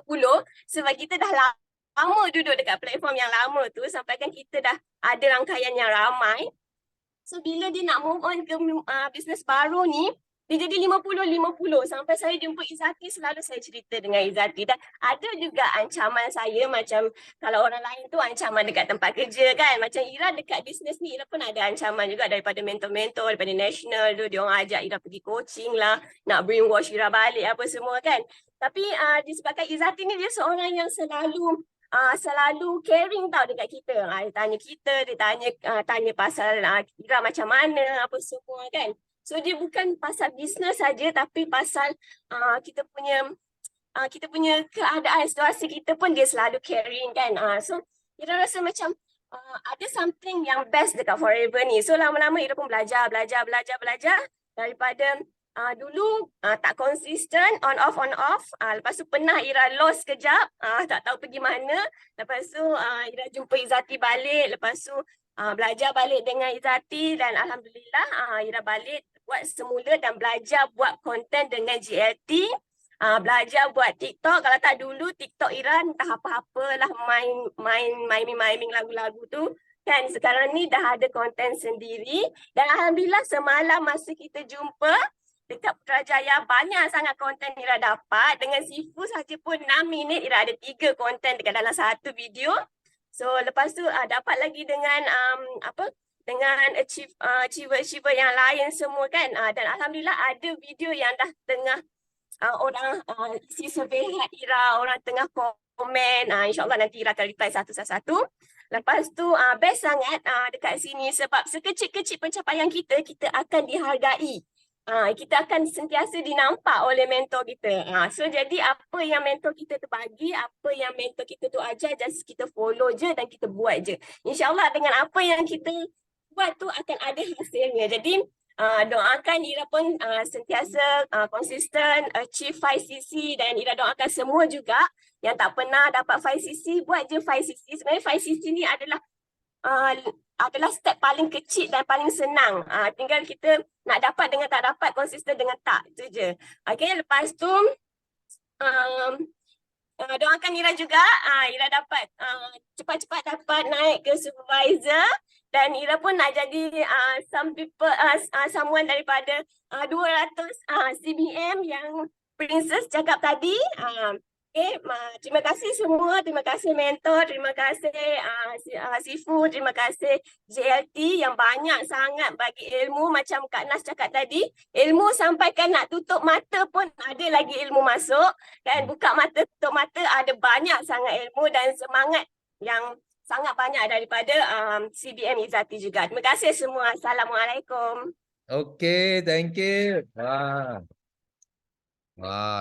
sebab kita dah lama duduk dekat platform yang lama tu sampai kan kita dah ada rangkaian yang ramai. So bila dia nak move on ke bisnes baru ni, dia jadi 50-50. Sampai saya jumpa Izzati, selalu saya cerita dengan Izzati. Dan ada juga ancaman saya macam kalau orang lain tu ancaman dekat tempat kerja kan. Macam Ira dekat bisnes ni, Ira pun ada ancaman juga daripada mentor-mentor, daripada national tu. Dia orang ajak Ira pergi coaching lah, nak brainwash Ira balik apa semua kan. Tapi disebabkan Izzati ni dia seorang yang selalu caring tau dekat kita. Dia tanya kita, dia tanya pasal Ira macam mana, apa semua kan. So dia bukan pasal bisnes saja, tapi pasal kita punya keadaan, situasi kita pun dia selalu caring kan. So Ira rasa macam ada something yang best dekat Forever ni. So lama-lama Ira pun belajar daripada dulu tak konsisten, on off. Lepas tu pernah Ira lost kejap, tak tahu pergi mana. Lepas tu Ira jumpa Izzati balik. Lepas tu belajar balik dengan Izzati dan alhamdulillah Ira balik buat semula dan belajar buat konten dengan GLT. Belajar buat TikTok. Kalau tak dulu TikTok Ira entah apa-apalah, main lagu-lagu tu. Kan sekarang ni dah ada konten sendiri dan alhamdulillah semalam masa kita jumpa dekat Putrajaya banyak sangat konten Ira dapat. Dengan Sifu saja pun 6 minit Ira ada 3 konten dekat dalam satu video. So lepas tu dapat lagi dengan dengan achiever yang lain semua kan. Dan alhamdulillah ada video yang dah tengah orang isi survey Ira, orang tengah komen. InsyaAllah nanti Ira akan reply satu-satu. Lepas tu best sangat dekat sini sebab sekecil-kecil pencapaian kita akan dihargai. Kita akan sentiasa dinampak oleh mentor kita. So jadi apa yang mentor kita tu bagi, apa yang mentor kita tu ajar, just kita follow je dan kita buat je. InsyaAllah dengan apa yang kita buat tu akan ada hasilnya. Jadi doakan Ira pun sentiasa konsisten, achieve 5cc dan Ira doakan semua juga yang tak pernah dapat 5cc, buat je 5cc. Sebenarnya 5cc ni adalah step paling kecil dan paling senang. Tinggal kita nak dapat dengan tak dapat, konsisten dengan tak, itu je. Okay, lepas tu doakan Ira juga, Ira dapat cepat-cepat dapat naik ke supervisor dan Ira pun nak jadi someone daripada 200 CBM yang Princess cakap tadi. Okay, terima kasih semua, terima kasih mentor, terima kasih Sifu, terima kasih JLT yang banyak sangat bagi ilmu macam Kak Nas cakap tadi. Ilmu sampai kan nak tutup mata pun ada lagi ilmu masuk. Kan buka mata, tutup mata ada banyak sangat ilmu dan semangat yang sangat banyak daripada CBM Izzati juga. Terima kasih semua. Assalamualaikum. Okay, thank you.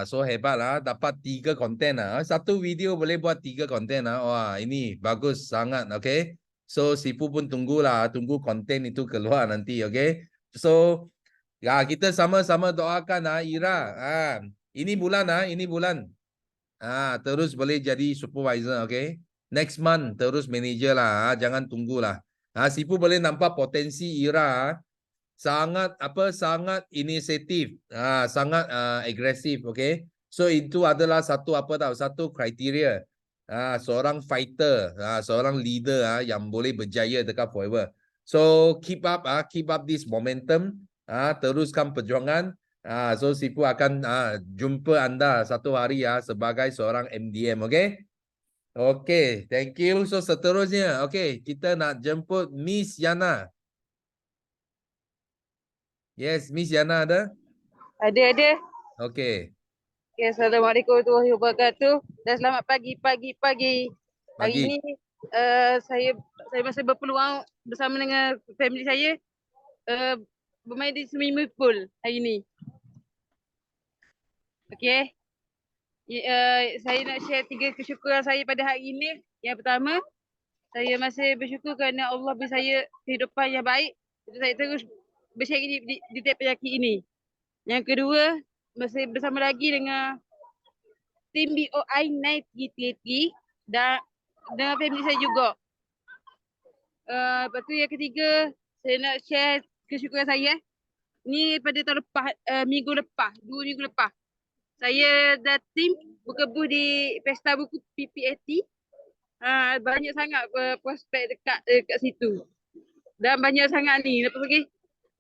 So hebat lah, dapat 3 konten lah. Satu video boleh buat 3 konten lah. Wah, ini bagus sangat, okay. So Sifu pun tunggulah, tunggu konten itu keluar nanti, okay. So ya kita sama-sama doakan Ira. Ini bulan terus boleh jadi supervisor, okay. Next month terus manager lah, jangan tunggulah. Sifu boleh nampak potensi Ira. Sangat inisiatif, sangat agresif, okay. So itu adalah satu kriteria seorang fighter, seorang leader yang boleh berjaya dekat Forever. So keep up this momentum, teruskan perjuangan. So Sifu akan jumpa anda satu hari sebagai seorang MDM, okay. Okay, thank you. So seterusnya, okay, kita nak jemput Miss Yana. Yes, Miss Yana ada? Ada. Okay. Okay, Assalamualaikum warahmatullahi wabarakatuh. Dan selamat pagi. Hari ini saya masih berpeluang bersama dengan family saya bermain di swimming pool hari ini. Okay. Saya nak share 3 kesyukuran saya pada hari ini. Yang pertama, saya masih bersyukur kerana Allah beri saya kehidupan yang baik. Jadi saya terus bersyukur di tiap penyakit ini. Yang kedua, masih bersama lagi dengan tim BOI Night GTT dan dengan family saya juga. Lepas tu yang ketiga, saya nak share kesyukuran saya. Ni pada tahun lepas, 2 minggu lepas. Saya dan tim berkebun di Pesta Buku PPAT. Banyak sangat prospek dekat situ. Dan banyak sangat ni, lepas lagi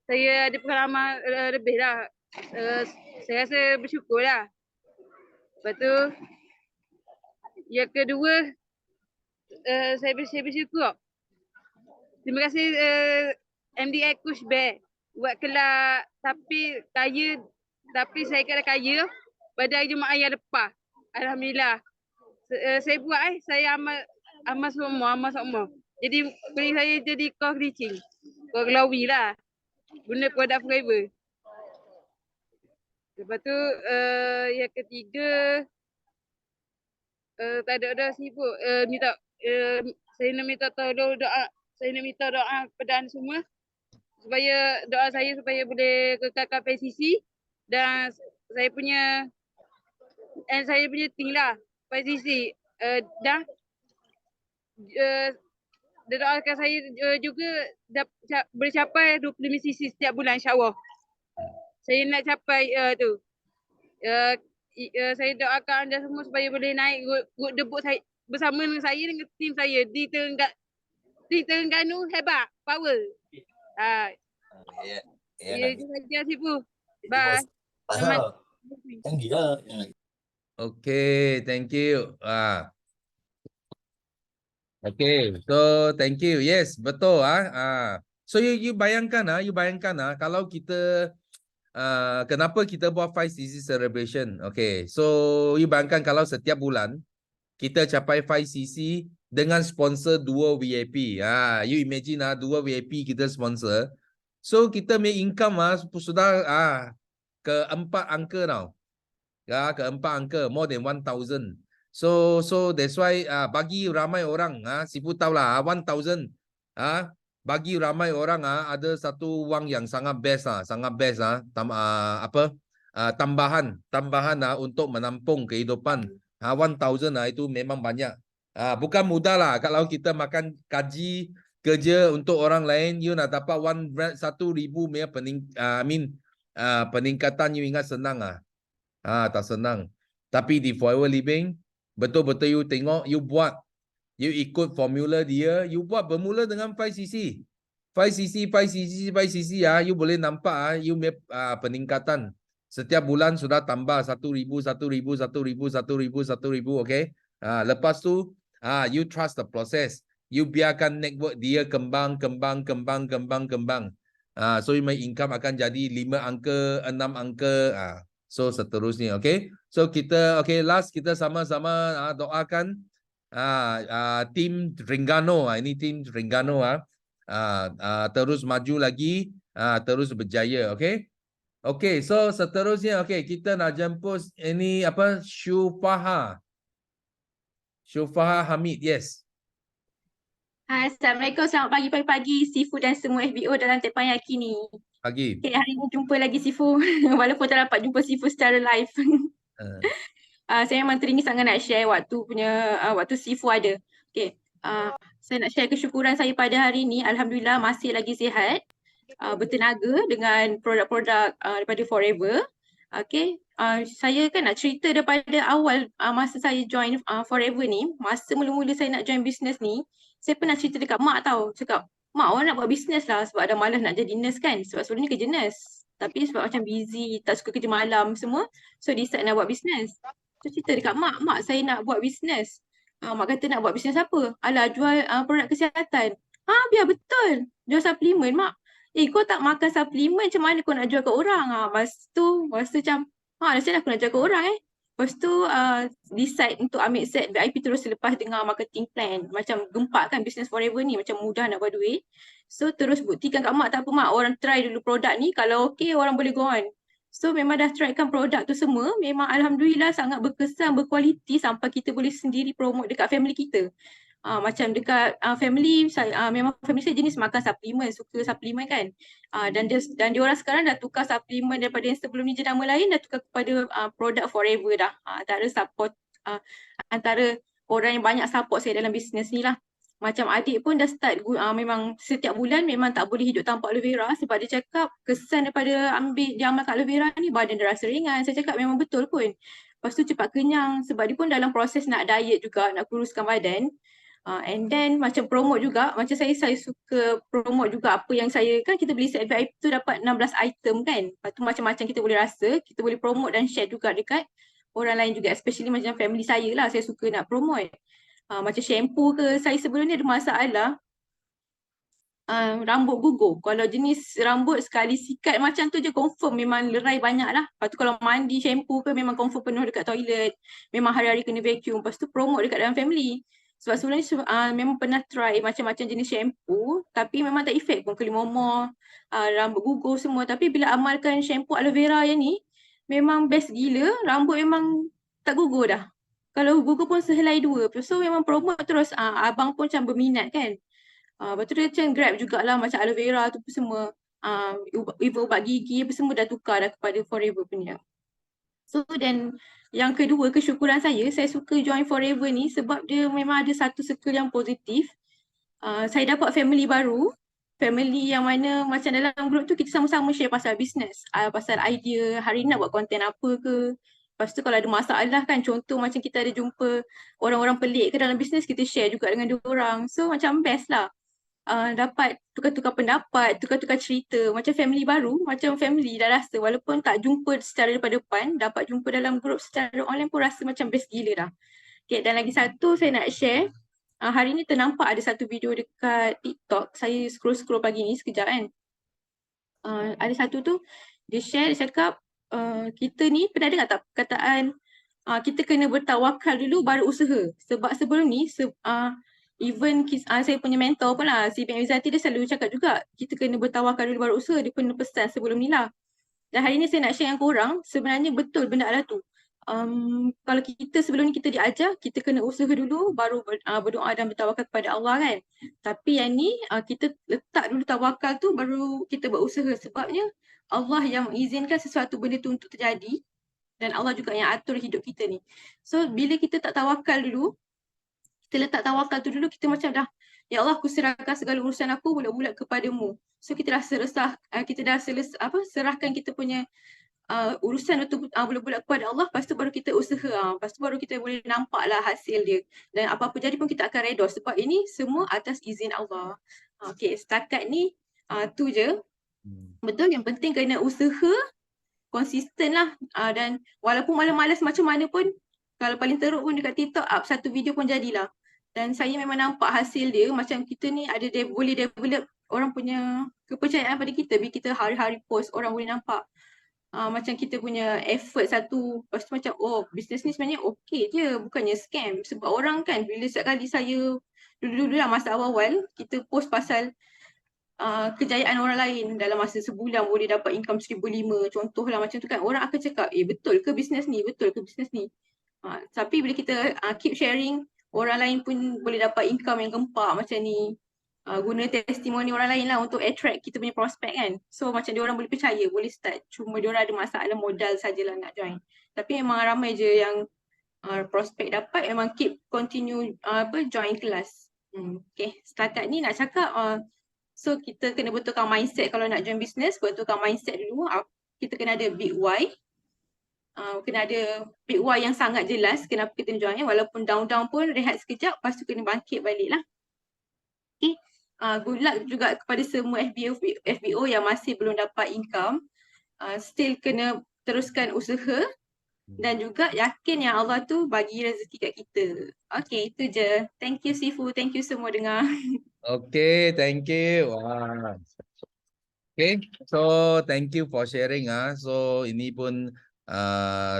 saya ada pengalaman lebih dah Saya rasa bersyukur lah. Lepas tu, yang kedua, saya bersyukur. Terima kasih MDI Coach Bear buat kelak tapi saya kena kaya pada hari Jumaat yang lepas. Alhamdulillah. Saya buat saya amal semua. Jadi beri saya jadi core bleaching. Core glowy lah. Guna produk Forever. Lepas tu yang ketiga tak ada dah sibuk saya nak minta tolong doa. Saya nak minta doa kepada anda semua supaya doa saya supaya boleh kekalkan PCC dan saya punya team lah PCC dan doakan saya juga boleh capai 25 cc setiap bulan insya-Allah. Saya nak capai tu. Saya doakan anda semua supaya boleh naik good debut saya bersama dengan saya dengan tim saya di Terengganu hebat power. Ya saja Sifu. Bye. Selamat. Okay, thank you. Okay, so thank you. Yes, betul So you bayangkan kalau kita kenapa kita buat 5cc celebration. Okay, so you bayangkan kalau setiap bulan kita capai 5cc dengan sponsor 2 VIP. You imagine 2 VIP kita sponsor. So kita punya income sudah ke 4 angka tau. Ke 4 angka, more than 1,000. So that's why bagi ramai orang Sifu tahu lah 1,000 bagi ramai orang ada satu wang yang sangat best tambahan untuk menampung kehidupan. 1,000 itu memang banyak. Bukan mudah lah kalau kita makan gaji kerja untuk orang lain, you nak dapat 1,000 peningkatan, you ingat senang tak senang. Tapi di Forever Living betul-betul you tengok, you buat, you ikut formula dia, you buat bermula dengan 5cc. 5cc you boleh nampak you peningkatan. Setiap bulan sudah tambah 1,000, okay? Lepas tu you trust the process. You biarkan network dia kembang. So you income akan jadi 5 angka, 6 angka, so seterusnya, okay? So kita, last kita sama-sama doakan tim Terengganu, ini tim Terengganu terus maju lagi, terus berjaya, okay? Okay, so seterusnya, kita nak jemput ini Syufaha Hamid, yes. Assalamualaikum, selamat pagi Sifu dan semua FBO dalam Tepan Yaki ni. Pagi. Okay, hari ni jumpa lagi Sifu walaupun tak dapat jumpa Sifu secara live. Saya memang teringin sangat nak share waktu Sifu ada. Okay, saya nak share kesyukuran saya pada hari ni. Alhamdulillah masih lagi sihat, bertenaga dengan produk-produk daripada Forever. Okay, saya kan nak cerita daripada awal masa saya join Forever ni. Masa mula-mula saya nak join business ni, saya pernah cerita dekat mak tau. Cakap, mak awak nak buat business lah sebab dah malas nak jadi nurse kan. Sebab sebelum ni kerja nurse. Tapi sebab macam busy, tak suka kerja malam semua. So decide nak buat business. So cerita dekat mak saya nak buat business. Mak kata nak buat business apa? Alah, jual produk kesihatan. Biar betul. Jual suplemen mak. Kau tak makan suplemen, macam mana kau nak jual ke orang? Lepas tu macam, macam mana aku nak jual ke orang Lepas tu decide untuk ambil set VIP terus selepas dengar marketing plan. Macam gempak kan business Forever ni, macam mudah nak buat duit. So terus buktikan kat mak, tak apa mak, orang try dulu produk ni, kalau okey orang boleh go on. So memang dah try kan produk tu semua, memang Alhamdulillah sangat berkesan, berkualiti sampai kita boleh sendiri promote dekat family kita. Macam dekat family saya, memang family saya jenis makan suplemen, suka suplemen kan. Dan dia orang sekarang dah tukar suplemen daripada yang sebelum ni jenama lain, dah tukar kepada produk Forever dah. Antara orang yang banyak support saya dalam bisnes ni lah. Macam adik pun dah start memang setiap bulan memang tak boleh hidup tanpa aloe vera sebab dia cakap kesan daripada dia amalkan aloe vera ni badan dia rasa ringan. Saya cakap memang betul pun. Lepas tu cepat kenyang sebab dia pun dalam proses nak diet juga, nak kuruskan badan. And then macam promote juga, macam saya suka promote juga apa yang saya, kan kita beli set VIP tu dapat 16 item kan. Lepas tu macam-macam kita boleh rasa, kita boleh promote dan share juga dekat orang lain juga, especially macam family saya lah, saya suka nak promote. Macam shampoo ke, saya sebelum ni ada masalah rambut gugur. Kalau jenis rambut sekali sikat macam tu je confirm memang lerai banyak lah. Lepas tu kalau mandi shampoo ke memang confirm penuh dekat toilet. Memang hari-hari kena vacuum. Lepas tu promote dekat dalam family. Sebab sebelum ni memang pernah try macam-macam jenis shampoo tapi memang tak efek pun, kelimomo, rambut gugur semua. Tapi bila amalkan shampoo aloe vera yang ni memang best gila, rambut memang tak gugur dah. Kalau gugur pun sehelai dua. So memang promote terus, abang pun macam berminat kan. Lepas tu dia macam grab jugalah macam aloe vera tu pun semua. Even ubat gigi apa semua dah tukar dah kepada Forever punya. So then yang kedua kesyukuran saya suka join Forever ni sebab dia memang ada satu circle yang positif. Saya dapat family baru. Family yang mana macam dalam group tu kita sama-sama share pasal business. Pasal idea hari ni nak buat konten apa ke. Lepas tu kalau ada masalah kan, contoh macam kita ada jumpa orang-orang pelik ke dalam bisnes, kita share juga dengan diorang. So macam best lah. Dapat tukar-tukar pendapat, tukar-tukar cerita, macam family baru, macam family dah rasa walaupun tak jumpa secara daripada depan, dapat jumpa dalam grup secara online pun rasa macam best gila dah. Okay, dan lagi satu saya nak share, hari ni ternampak ada satu video dekat TikTok, saya scroll-scroll pagi ni sekejap kan. Ada satu tu, dia share, dia cakap, kita ni pernah dengar tak perkataan, kita kena bertawakal dulu baru usaha. Sebab sebelum ni, even saya punya mentor pun lah, si Ben Wizati, dia selalu cakap juga kita kena bertawakal dulu baru usaha, dia pernah pesan sebelum ni lah. Dan hari ni saya nak share dengan korang, sebenarnya betul benda lah tu. Kalau kita sebelum ni kita diajar, kita kena usaha dulu baru berdoa dan bertawakal kepada Allah kan. Tapi yang ni kita letak dulu tawakal tu baru kita berusaha, sebabnya Allah yang mengizinkan sesuatu benda tu untuk terjadi dan Allah juga yang atur hidup kita ni. So bila kita tak tawakal dulu, kita letak tawakal tu dulu, kita macam dah, ya Allah aku serahkan segala urusan aku bulat-bulat kepadamu. So kita dah kita dah serahkan kita punya urusan tu bulat-bulat kepada Allah, lepas tu baru kita usaha, lepas tu baru kita boleh nampaklah hasil dia. Dan apa-apa jadi pun kita akan redha sebab ini semua atas izin Allah. Okay, setakat ni tu je. Betul, yang penting kena usaha, konsisten lah. Dan walaupun malas-malas macam mana pun, kalau paling teruk pun dekat TikTok up satu video pun jadilah. Dan saya memang nampak hasil dia, macam kita ni ada boleh develop orang punya kepercayaan pada kita. Bila kita hari-hari post, orang boleh nampak macam kita punya effort satu. Lepas tu macam, oh bisnes ni sebenarnya okey je, bukannya scam. Sebab orang kan, bila setiap kali saya dulu-dulu lah masa awal-awal, kita post pasal kejayaan orang lain dalam masa sebulan boleh dapat income 1,500, contoh lah macam tu kan, orang akan cakap, betul ke bisnes ni, betul ke bisnes ni. Tapi bila kita keep sharing, orang lain pun boleh dapat income yang gempak macam ni. Guna testimoni orang lain lah untuk attract kita punya prospek kan. So macam dia orang boleh percaya, boleh start. Cuma dia orang ada masalah modal sajalah nak join. Tapi memang ramai je yang prospek dapat, memang keep continue join kelas. Okay, setakat ni nak cakap, so kita kena betulkan mindset kalau nak join business, betulkan mindset dulu. Kita kena ada big why. Kena ada big why yang sangat jelas kenapa kita join. Walaupun down-down pun rehat sekejap, lepas tu kena bangkit balik lah. Okay, good luck juga kepada semua FBO yang masih belum dapat income. Still kena teruskan usaha dan juga yakin yang Allah tu bagi rezeki kat kita. Okay, itu je. Thank you Sifu, thank you semua dengar. Okay, thank you. Wah. Okay, so thank you for sharing. So ini pun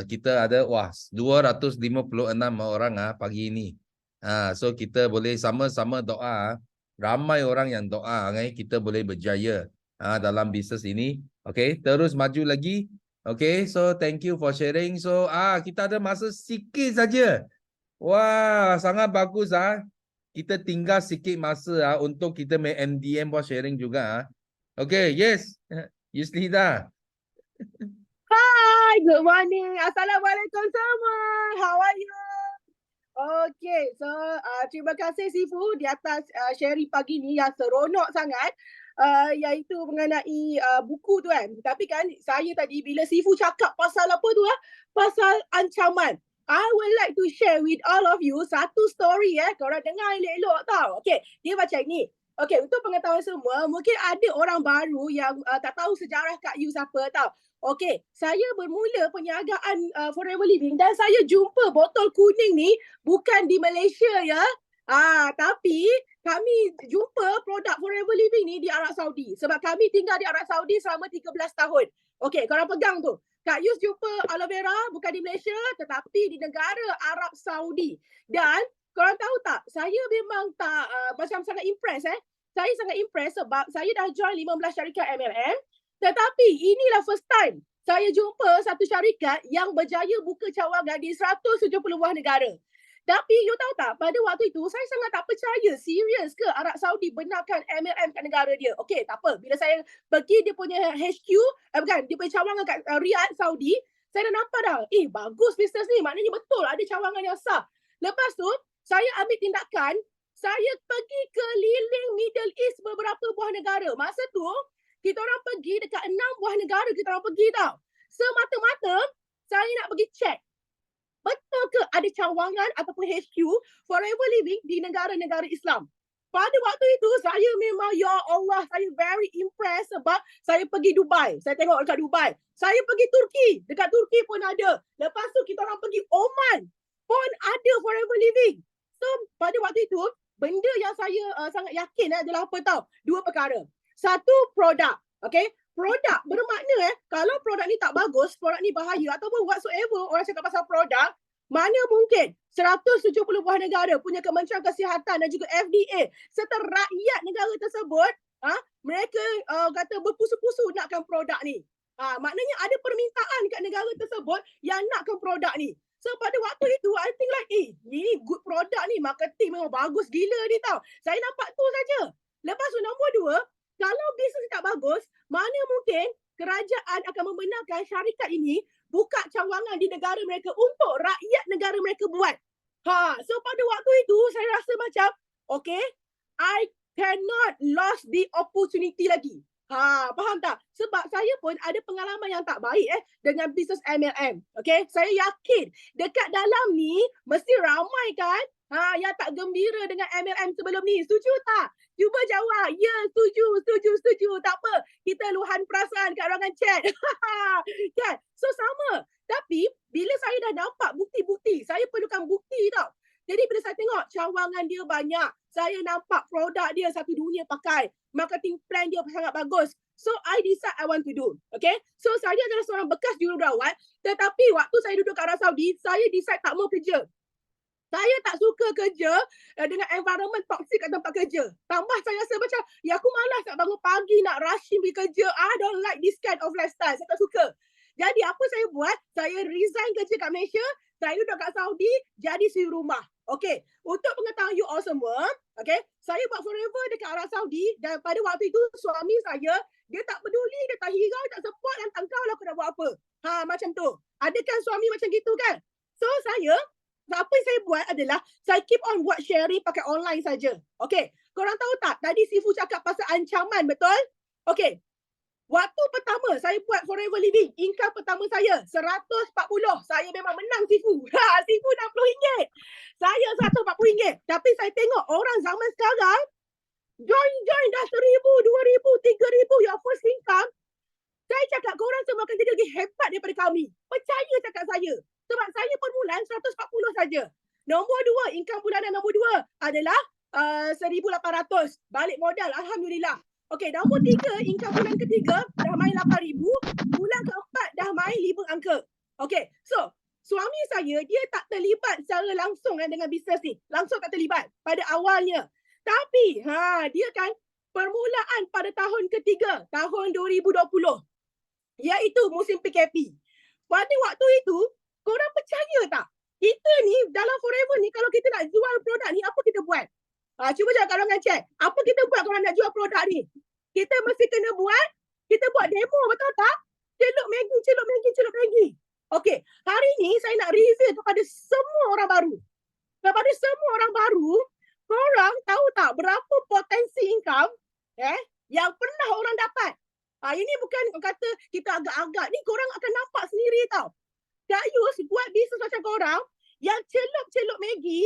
kita ada 256 orang pagi ini. So kita boleh sama-sama doa. Ramai orang yang doa, kita boleh berjaya dalam bisnes ini. Okay, terus maju lagi. Okay, so thank you for sharing. So kita ada masa sikit saja. Wah, sangat bagus. Kita tinggal sikit masa untuk kita main MDM buat sharing juga. Okay, yes, Yuslida. Hi, good morning. Assalamualaikum semua. How are you? Okay, so terima kasih Sifu di atas sharing pagi ni yang seronok sangat. Iaitu mengenai buku tu kan. Tapi kan saya tadi bila Sifu cakap pasal apa tu pasal ancaman. I would like to share with all of you satu story korang dengar elok-elok tau. Okay, dia macam ni. Okay, untuk pengetahuan semua, mungkin ada orang baru yang tak tahu sejarah Kak Yu siapa tau. Okay, saya bermula perniagaan Forever Living dan saya jumpa botol kuning ni bukan di Malaysia ya. Tapi kami jumpa produk Forever Living ni di Arab Saudi. Sebab kami tinggal di Arab Saudi selama 13 tahun. Okay, korang pegang tu. Kak Yus jumpa aloe vera bukan di Malaysia tetapi di negara Arab Saudi. Dan korang tahu tak, saya memang tak macam sangat impress Saya sangat impress sebab saya dah join 15 syarikat MLM. Tetapi inilah first time saya jumpa satu syarikat yang berjaya buka cawangan di 170 buah negara. Tapi you tahu tak, pada waktu itu saya sangat tak percaya serius ke Arab Saudi benarkan MLM kat negara dia. Okey, tak apa. Bila saya pergi dia punya HQ, dia punya cawangan kat Riyadh, Saudi, saya dah nampak dah, bagus bisnes ni, maknanya betul ada cawangan yang sah. Lepas tu, saya ambil tindakan, saya pergi keliling Middle East beberapa buah negara. Masa tu, kita orang pergi dekat 6 buah negara kita orang pergi tau. Semata-mata, saya nak pergi check. Betul ke ada cawangan ataupun HQ Forever Living di negara-negara Islam? Pada waktu itu saya memang ya Allah, saya very impressed sebab saya pergi Dubai. Saya tengok dekat Dubai. Saya pergi Turki. Dekat Turki pun ada. Lepas tu kita orang pergi Oman pun ada Forever Living. So pada waktu itu benda yang saya sangat yakin adalah apa tahu? Dua perkara. Satu, produk. Okay? Produk bermakna kalau produk ni tak bagus, produk ni bahaya ataupun whatsoever orang cakap pasal produk, mana mungkin 170 buah negara punya Kementerian Kesihatan dan juga FDA serta rakyat negara tersebut mereka kata berpusu-pusu nakkan produk ni. Maknanya ada permintaan kat negara tersebut yang nakkan produk ni. So pada waktu itu I think like ini good product ni, marketing memang bagus gila ni tau. Saya nampak tu saja. Lepas tu nombor dua, kalau bisnes tak bagus, mana mungkin kerajaan akan membenarkan syarikat ini buka cawangan di negara mereka untuk rakyat negara mereka buat. So pada waktu itu saya rasa macam okay, I cannot lose the opportunity lagi. Faham tak? Sebab saya pun ada pengalaman yang tak baik dengan bisnes MLM. Okay, saya yakin dekat dalam ni mesti ramai kan yang tak gembira dengan MLM sebelum ni. Setuju tak? Cuba jawab. Ya, setuju. Tak apa. Kita luahan perasaan kat ruangan chat. Kan? So sama. Tapi bila saya dah nampak bukti-bukti, saya perlukan bukti tau. Jadi bila saya tengok cawangan dia banyak, saya nampak produk dia satu dunia pakai, marketing plan dia sangat bagus. So I decide I want to do. Okay? So saya adalah seorang bekas jururawat, tetapi waktu saya duduk kat Arab Saudi, saya decide tak mau kerja. Saya tak suka kerja dengan environment toxic kat tempat kerja. Tambah saya rasa macam, aku malas nak bangun pagi, nak rushing pergi kerja. I don't like this kind of lifestyle. Saya tak suka. Jadi apa saya buat? Saya resign kerja kat Malaysia. Saya duduk kat Saudi, jadi suri rumah. Okay, untuk pengetahuan you all semua, okay, saya buat Forever dekat Arab Saudi dan pada waktu itu suami saya, dia tak peduli, dia tak hirau, tak support, hantar kau lah aku nak buat apa. Macam tu. Adakah suami macam gitu kan? So apa yang saya buat adalah saya keep on buat sharing pakai online saja. Okay, korang tahu tak? Tadi Sifu cakap pasal ancaman, betul? Okay, waktu pertama saya buat Forever Living, income pertama saya 140. Saya memang menang Sifu. Sifu RM60. Saya RM140. Tapi saya tengok orang zaman sekarang join dah RM1,000, RM2,000, RM3,000 your first income. Saya cakap korang semua akan jadi lagi hebat daripada kami. Percaya cakap saya. Sebab saya permulaan 140 saja. Nombor dua, income bulanan nombor dua adalah 1,800. Balik modal, Alhamdulillah. Okey, nombor tiga, income bulan ketiga dah main 8,000. Bulan keempat dah main 5 angka. Okey, so suami saya dia tak terlibat secara langsung dengan bisnes ni. Langsung tak terlibat pada awalnya. Tapi dia kan permulaan pada tahun ketiga, tahun 2020. Iaitu musim PKP. Pada waktu itu, korang percaya tak? Kita ni dalam Forever ni kalau kita nak jual produk ni, apa kita buat? Cuba jawab kat ruangan chat. Apa kita buat kalau nak jual produk ni? Kita mesti kena buat, kita buat demo, betul tak? Celup Maggi. Okey, hari ni saya nak reveal kepada semua orang baru. Kepada semua orang baru, korang tahu tak berapa potensi income yang pernah orang dapat? Ini bukan kata kita agak-agak, ni korang akan nampak sendiri tau. Kak Yus buat bisnes macam korang, Yang celup-celup Maggi,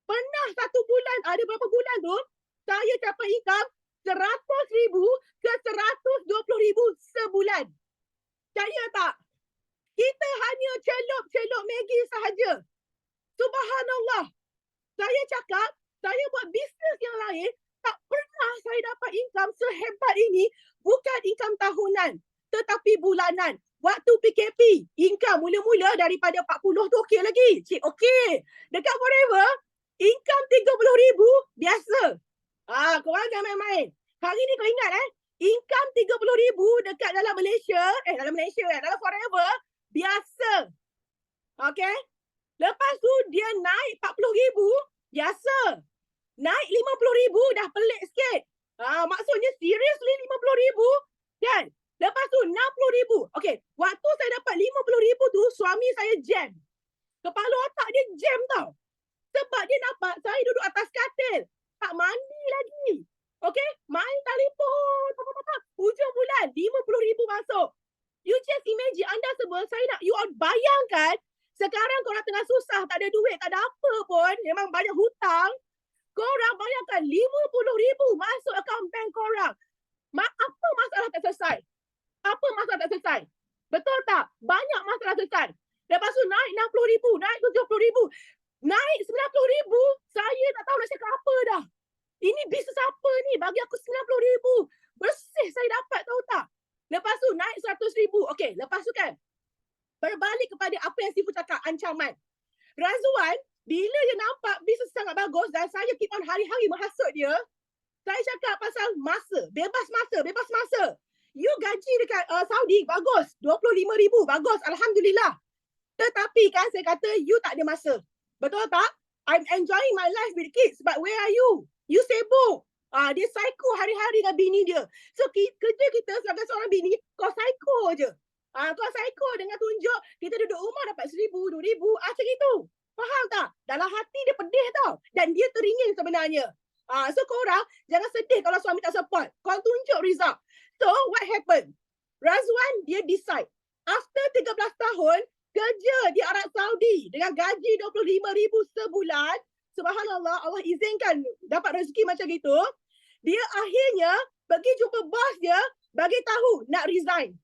pernah satu bulan, ada berapa bulan tu, saya capai income 100,000 ke 120,000 sebulan. Percaya tak? Kita hanya celup-celup Maggi sahaja. Subhanallah. Saya cakap, saya buat bisnes yang lain, tak pernah saya dapat income sehebat ini, bukan income tahunan, tetapi bulanan. Waktu PKP, income mula-mula daripada 40 tu okey lagi. Cik, okey. Dekat Forever, income 30,000 biasa. Korang jangan main-main. Hari ni kau ingat income 30,000 dekat dalam Malaysia, dalam Forever, biasa. Okey? Lepas tu dia naik 40,000, biasa. Naik 50,000 dah pelik sikit. Maksudnya seriously 50,000 kan? Lepas tu 60,000. Okey, waktu saya dapat 50,000 tu suami saya jam. Kepala otak dia jam tau. Sebab dia nampak saya duduk atas katil. Tak mandi lagi. Okey, main telefon. Hujung bulan 50,000 masuk. You just imagine, anda semua, saya nak you all bayangkan sekarang korang tengah susah, tak ada duit, tak ada apa pun, memang banyak hutang. Korang bayangkan 50,000 masuk akaun bank korang. Apa masalah tak selesai? Apa masalah tak selesai? Betul tak? Banyak masalah selesai. Lepas tu naik 60,000, naik 70,000, naik 90,000. Saya tak tahu nak cakap apa dah. Ini bisnes apa ni? Bagi aku 90,000. Bersih saya dapat, tahu tak? Lepas tu naik 100,000. Okey, lepas tu kan, berbalik kepada apa yang Sifu cakap, ancaman. Razwan, bila dia nampak bisnes sangat bagus dan saya keep on hari-hari menghasut dia, saya cakap pasal masa, bebas masa. You gaji dekat Saudi, bagus. 25,000, bagus. Alhamdulillah. Tetapi kan saya kata, you tak ada masa. Betul tak? I'm enjoying my life with kids, but where are you? You sibuk. Dia psycho hari-hari dengan bini dia. So kerja kita sebagai seorang bini, kau psycho je. Kau psycho dengan tunjuk, kita duduk rumah dapat 1,000, 2,000, macam itu. Faham tak? Dalam hati dia pedih tau. Dan dia teringin sebenarnya. So korang jangan sedih kalau suami tak support. Kau tunjuk result. So what happened? Razwan dia decide. After 13 tahun, kerja di Arab Saudi dengan gaji 25,000 sebulan. Subhanallah, Allah izinkan dapat rezeki macam itu. Dia akhirnya pergi jumpa bos dia, bagi tahu nak resign.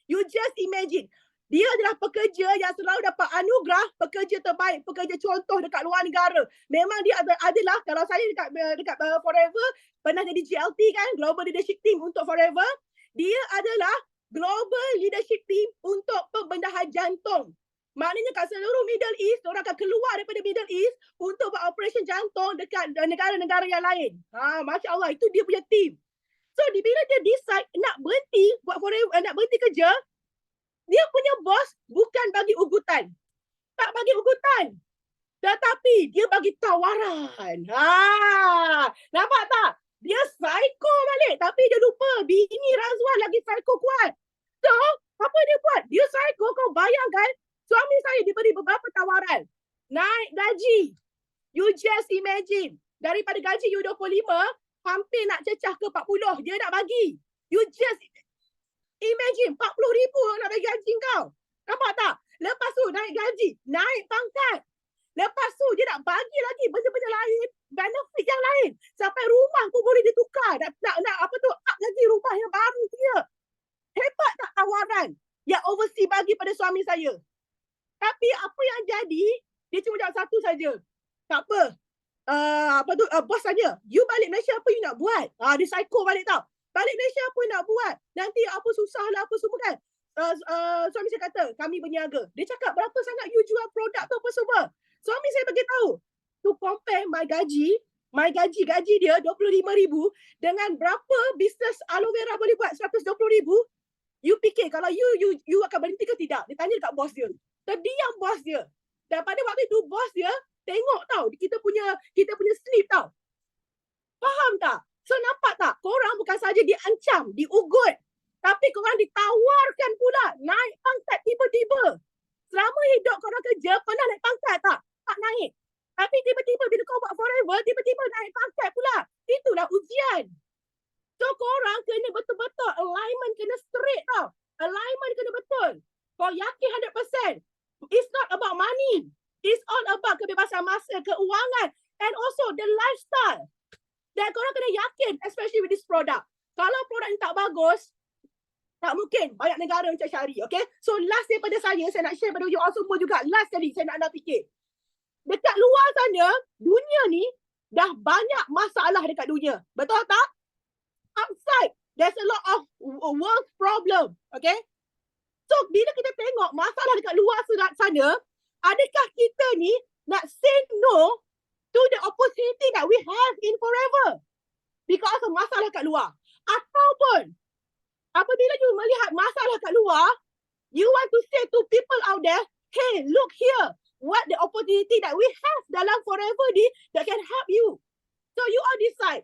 You just imagine. Dia adalah pekerja yang selalu dapat anugerah pekerja terbaik, pekerja contoh dekat luar negara. Memang dia adalah, kalau saya dekat Forever, pernah jadi GLT kan, Global Leadership Team untuk Forever. Dia adalah Global Leadership Team untuk pembedahan jantung. Maknanya kat seluruh Middle East, orang akan keluar daripada Middle East untuk buat operation jantung dekat negara-negara yang lain. Masya Allah, itu dia punya team. So, bila dia decide nak berhenti buat Forever, nak berhenti kerja, dia punya bos bukan bagi ugutan. Tak bagi ugutan. Tetapi dia bagi tawaran. Nampak tak? Dia psycho balik. Tapi dia lupa bini Razwan lagi psycho kuat. So, apa dia buat? Dia psycho, kau bayangkan. Suami saya diberi beberapa tawaran. Naik gaji. You just imagine. Daripada gaji you 25, hampir nak cecah ke 40. Dia nak bagi. You just imagine 40,000 nak bagi gaji kau. Nampak tak? Lepas tu naik gaji, naik pangkat. Lepas tu dia nak bagi lagi benda-benda lain, benefit yang lain. Sampai rumah pun boleh ditukar. Nak apa tu, up lagi rumah yang baru dia. Hebat tak tawaran yang overseas bagi pada suami saya? Tapi apa yang jadi, dia cuma jawab satu saja. Tak apa. Bos tanya, you balik Malaysia apa you nak buat? Dia psycho balik tau. Balik Malaysia apa nak buat? Nanti apa susah lah apa semua kan. Suami saya kata, kami berniaga. Dia cakap, berapa sangat you jual produk tu apa semua? Suami saya bagi tahu. To compare my gaji dia 25,000 dengan berapa bisnes aloe vera boleh buat 120,000. You fikir kalau you akan berhenti ke tidak? Dia tanya dekat bos dia. Terdiam bos dia. Dan pada waktu itu bos dia tengok tau, kita punya slip tau. Faham tak? So nampak tak? Korang bukan saja diancam, diugut. Tapi korang ditawarkan pula naik pangkat tiba-tiba. Selama hidup korang kerja, pernah naik pangkat tak? Tak naik. Tapi tiba-tiba bila kau buat Forever, tiba-tiba naik pangkat pula. Itulah ujian. So korang kena betul-betul alignment kena straight tau. Alignment kena betul. Kau yakin 100%. It's not about money. It's all about kebebasan masa, keuangan, and also the lifestyle. Dan korang kena yakin, especially with this product. Kalau produk ni tak bagus, tak mungkin banyak negara macam cari, okay? So last daripada saya nak share pada you all semua juga. Last kali saya nak anda fikir. Dekat luar sana, dunia ni dah banyak masalah dekat dunia. Betul tak? Outside, there's a lot of world problem, okay? So bila kita tengok masalah dekat luar sana, adakah kita ni nak say no to the opportunity that we have in forever because of masalah kat luar? Ataupun apabila you melihat masalah kat luar, you want to say to people out there, hey, look here, what the opportunity that we have dalam forever ni that can help you. So you all decide.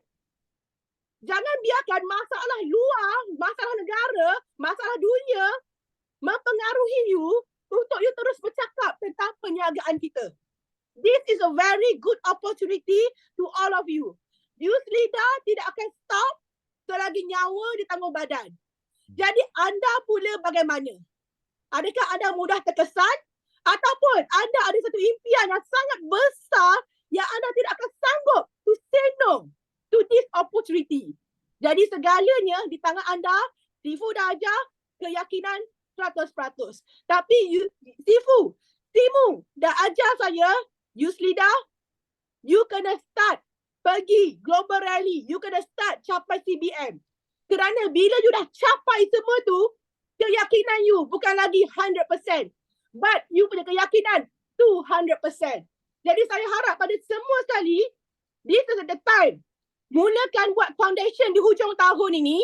Jangan biarkan masalah luar, masalah negara, masalah dunia mempengaruhi you untuk you terus bercakap tentang perniagaan kita. This is a very good opportunity to all of you. Youth leader tidak akan stop selagi nyawa ditanggung badan. Jadi anda pula bagaimana? Adakah anda mudah terkesan? Ataupun anda ada satu impian yang sangat besar yang anda tidak akan sanggup to say no to this opportunity. Jadi segalanya di tangan anda. Sifu dah ajar keyakinan 100%. Tapi Timu dah ajar saya, youth leader, you kena start pergi global rally, you kena start capai CBM. Kerana bila you dah capai semua tu, keyakinan you bukan lagi 100%, but you punya keyakinan 200%. Jadi saya harap pada semua sekali, this is the time, mulakan buat foundation di hujung tahun ini,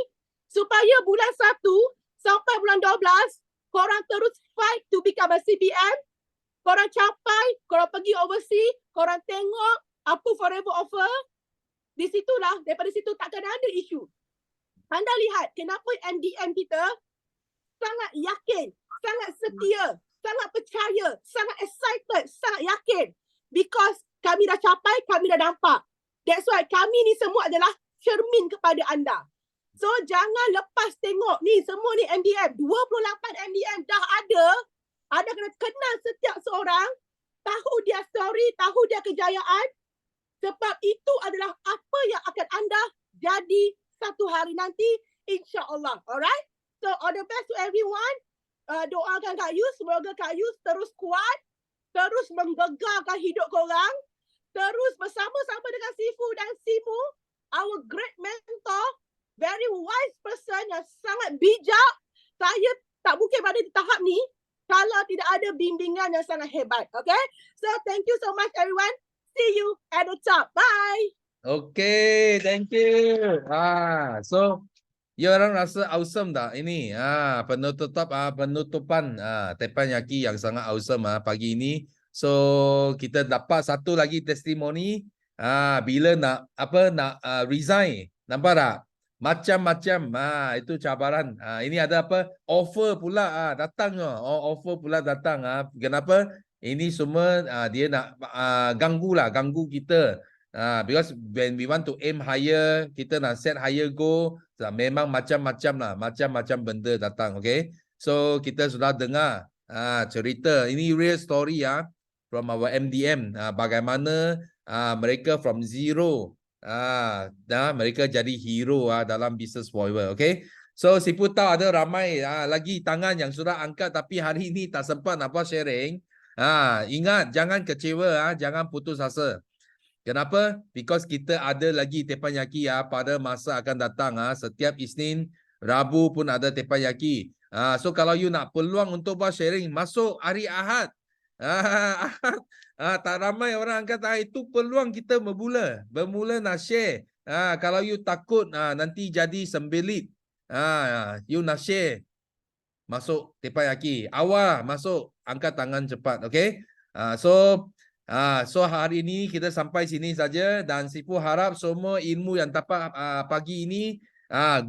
supaya bulan 1 sampai bulan 12, korang terus fight to become a CBM, korang capai, korang pergi overseas, korang tengok apa forever offer, di situlah, daripada situ takkan ada isu. Anda lihat kenapa MDM kita sangat yakin, sangat setia, sangat percaya, sangat excited, sangat yakin. Because kami dah capai, kami dah nampak. That's why kami ni semua adalah cermin kepada anda. So jangan lepas tengok ni semua ni MDM, 28 MDM dah ada. Anda kena kenal setiap seorang, tahu dia story, tahu dia kejayaan. Sebab itu adalah apa yang akan anda jadi satu hari nanti, insya-Allah. Alright? So all the best to everyone. Doakan Kak Yus, semoga Kak Yus terus kuat, terus menggegarkan hidup korang, terus bersama-sama dengan Sifu dan Simu, our great mentor, very wise person yang sangat bijak. Saya tak mungkin berada di tahap ni kalau tidak ada bimbingan yang sangat hebat. Okay? So thank you so much everyone. See you at the top. Bye. Okay, thank you. So you orang rasa awesome tak ini? Penutupan teppanyaki yang sangat awesome pagi ini. So kita dapat satu lagi testimoni bila nak resign. Nampak tak? Macam-macam itu cabaran. Ini ada apa? Offer pula datang. Offer pula datang. Kenapa? Ini semua dia nak ganggu kita. Because when we want to aim higher, kita nak set higher goal, memang macam-macam lah, macam-macam benda datang. Okay, so kita sudah dengar cerita ini real story from our MDM, bagaimana mereka from zero, mereka jadi hero dalam business forever. Okay, so Sifu tahu ada ramai lagi tangan yang sudah angkat tapi hari ini tak sempat nak buat sharing. Ingat, jangan kecewa, jangan putus asa. Kenapa? Because kita ada lagi teppanyaki pada masa akan datang. Setiap Isnin, Rabu pun ada teppanyaki. So kalau you nak peluang untuk buat sharing, masuk hari Ahad. Tak ramai orang kata itu peluang kita bermula nak share. Kalau you takut nanti jadi sembelit, you nak share, masuk teppanyaki. Awal masuk, angkat tangan cepat. Okay? So hari ini kita sampai sini saja dan Sifu harap semua ilmu yang dapat pagi ini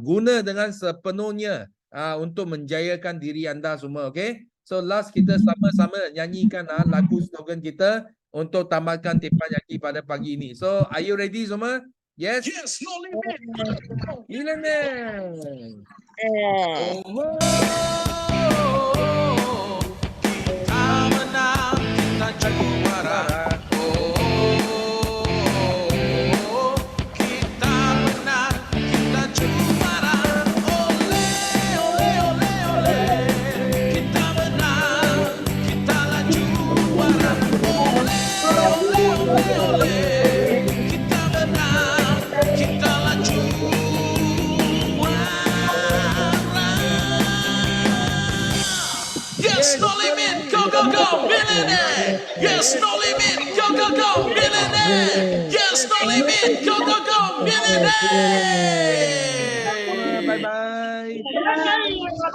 guna dengan sepenuhnya untuk menjayakan diri anda semua. Okay? So last kita sama-sama nyanyikan lagu slogan kita untuk tamatkan teppanyaki pada pagi ini. So are you ready semua? Yes? Yes, no limit. Kita menang, kita jago millionaire. Yes, no limit. Go, go, go, millionaire. Yes, no limit. Go, go, go, millionaire. Bye-bye.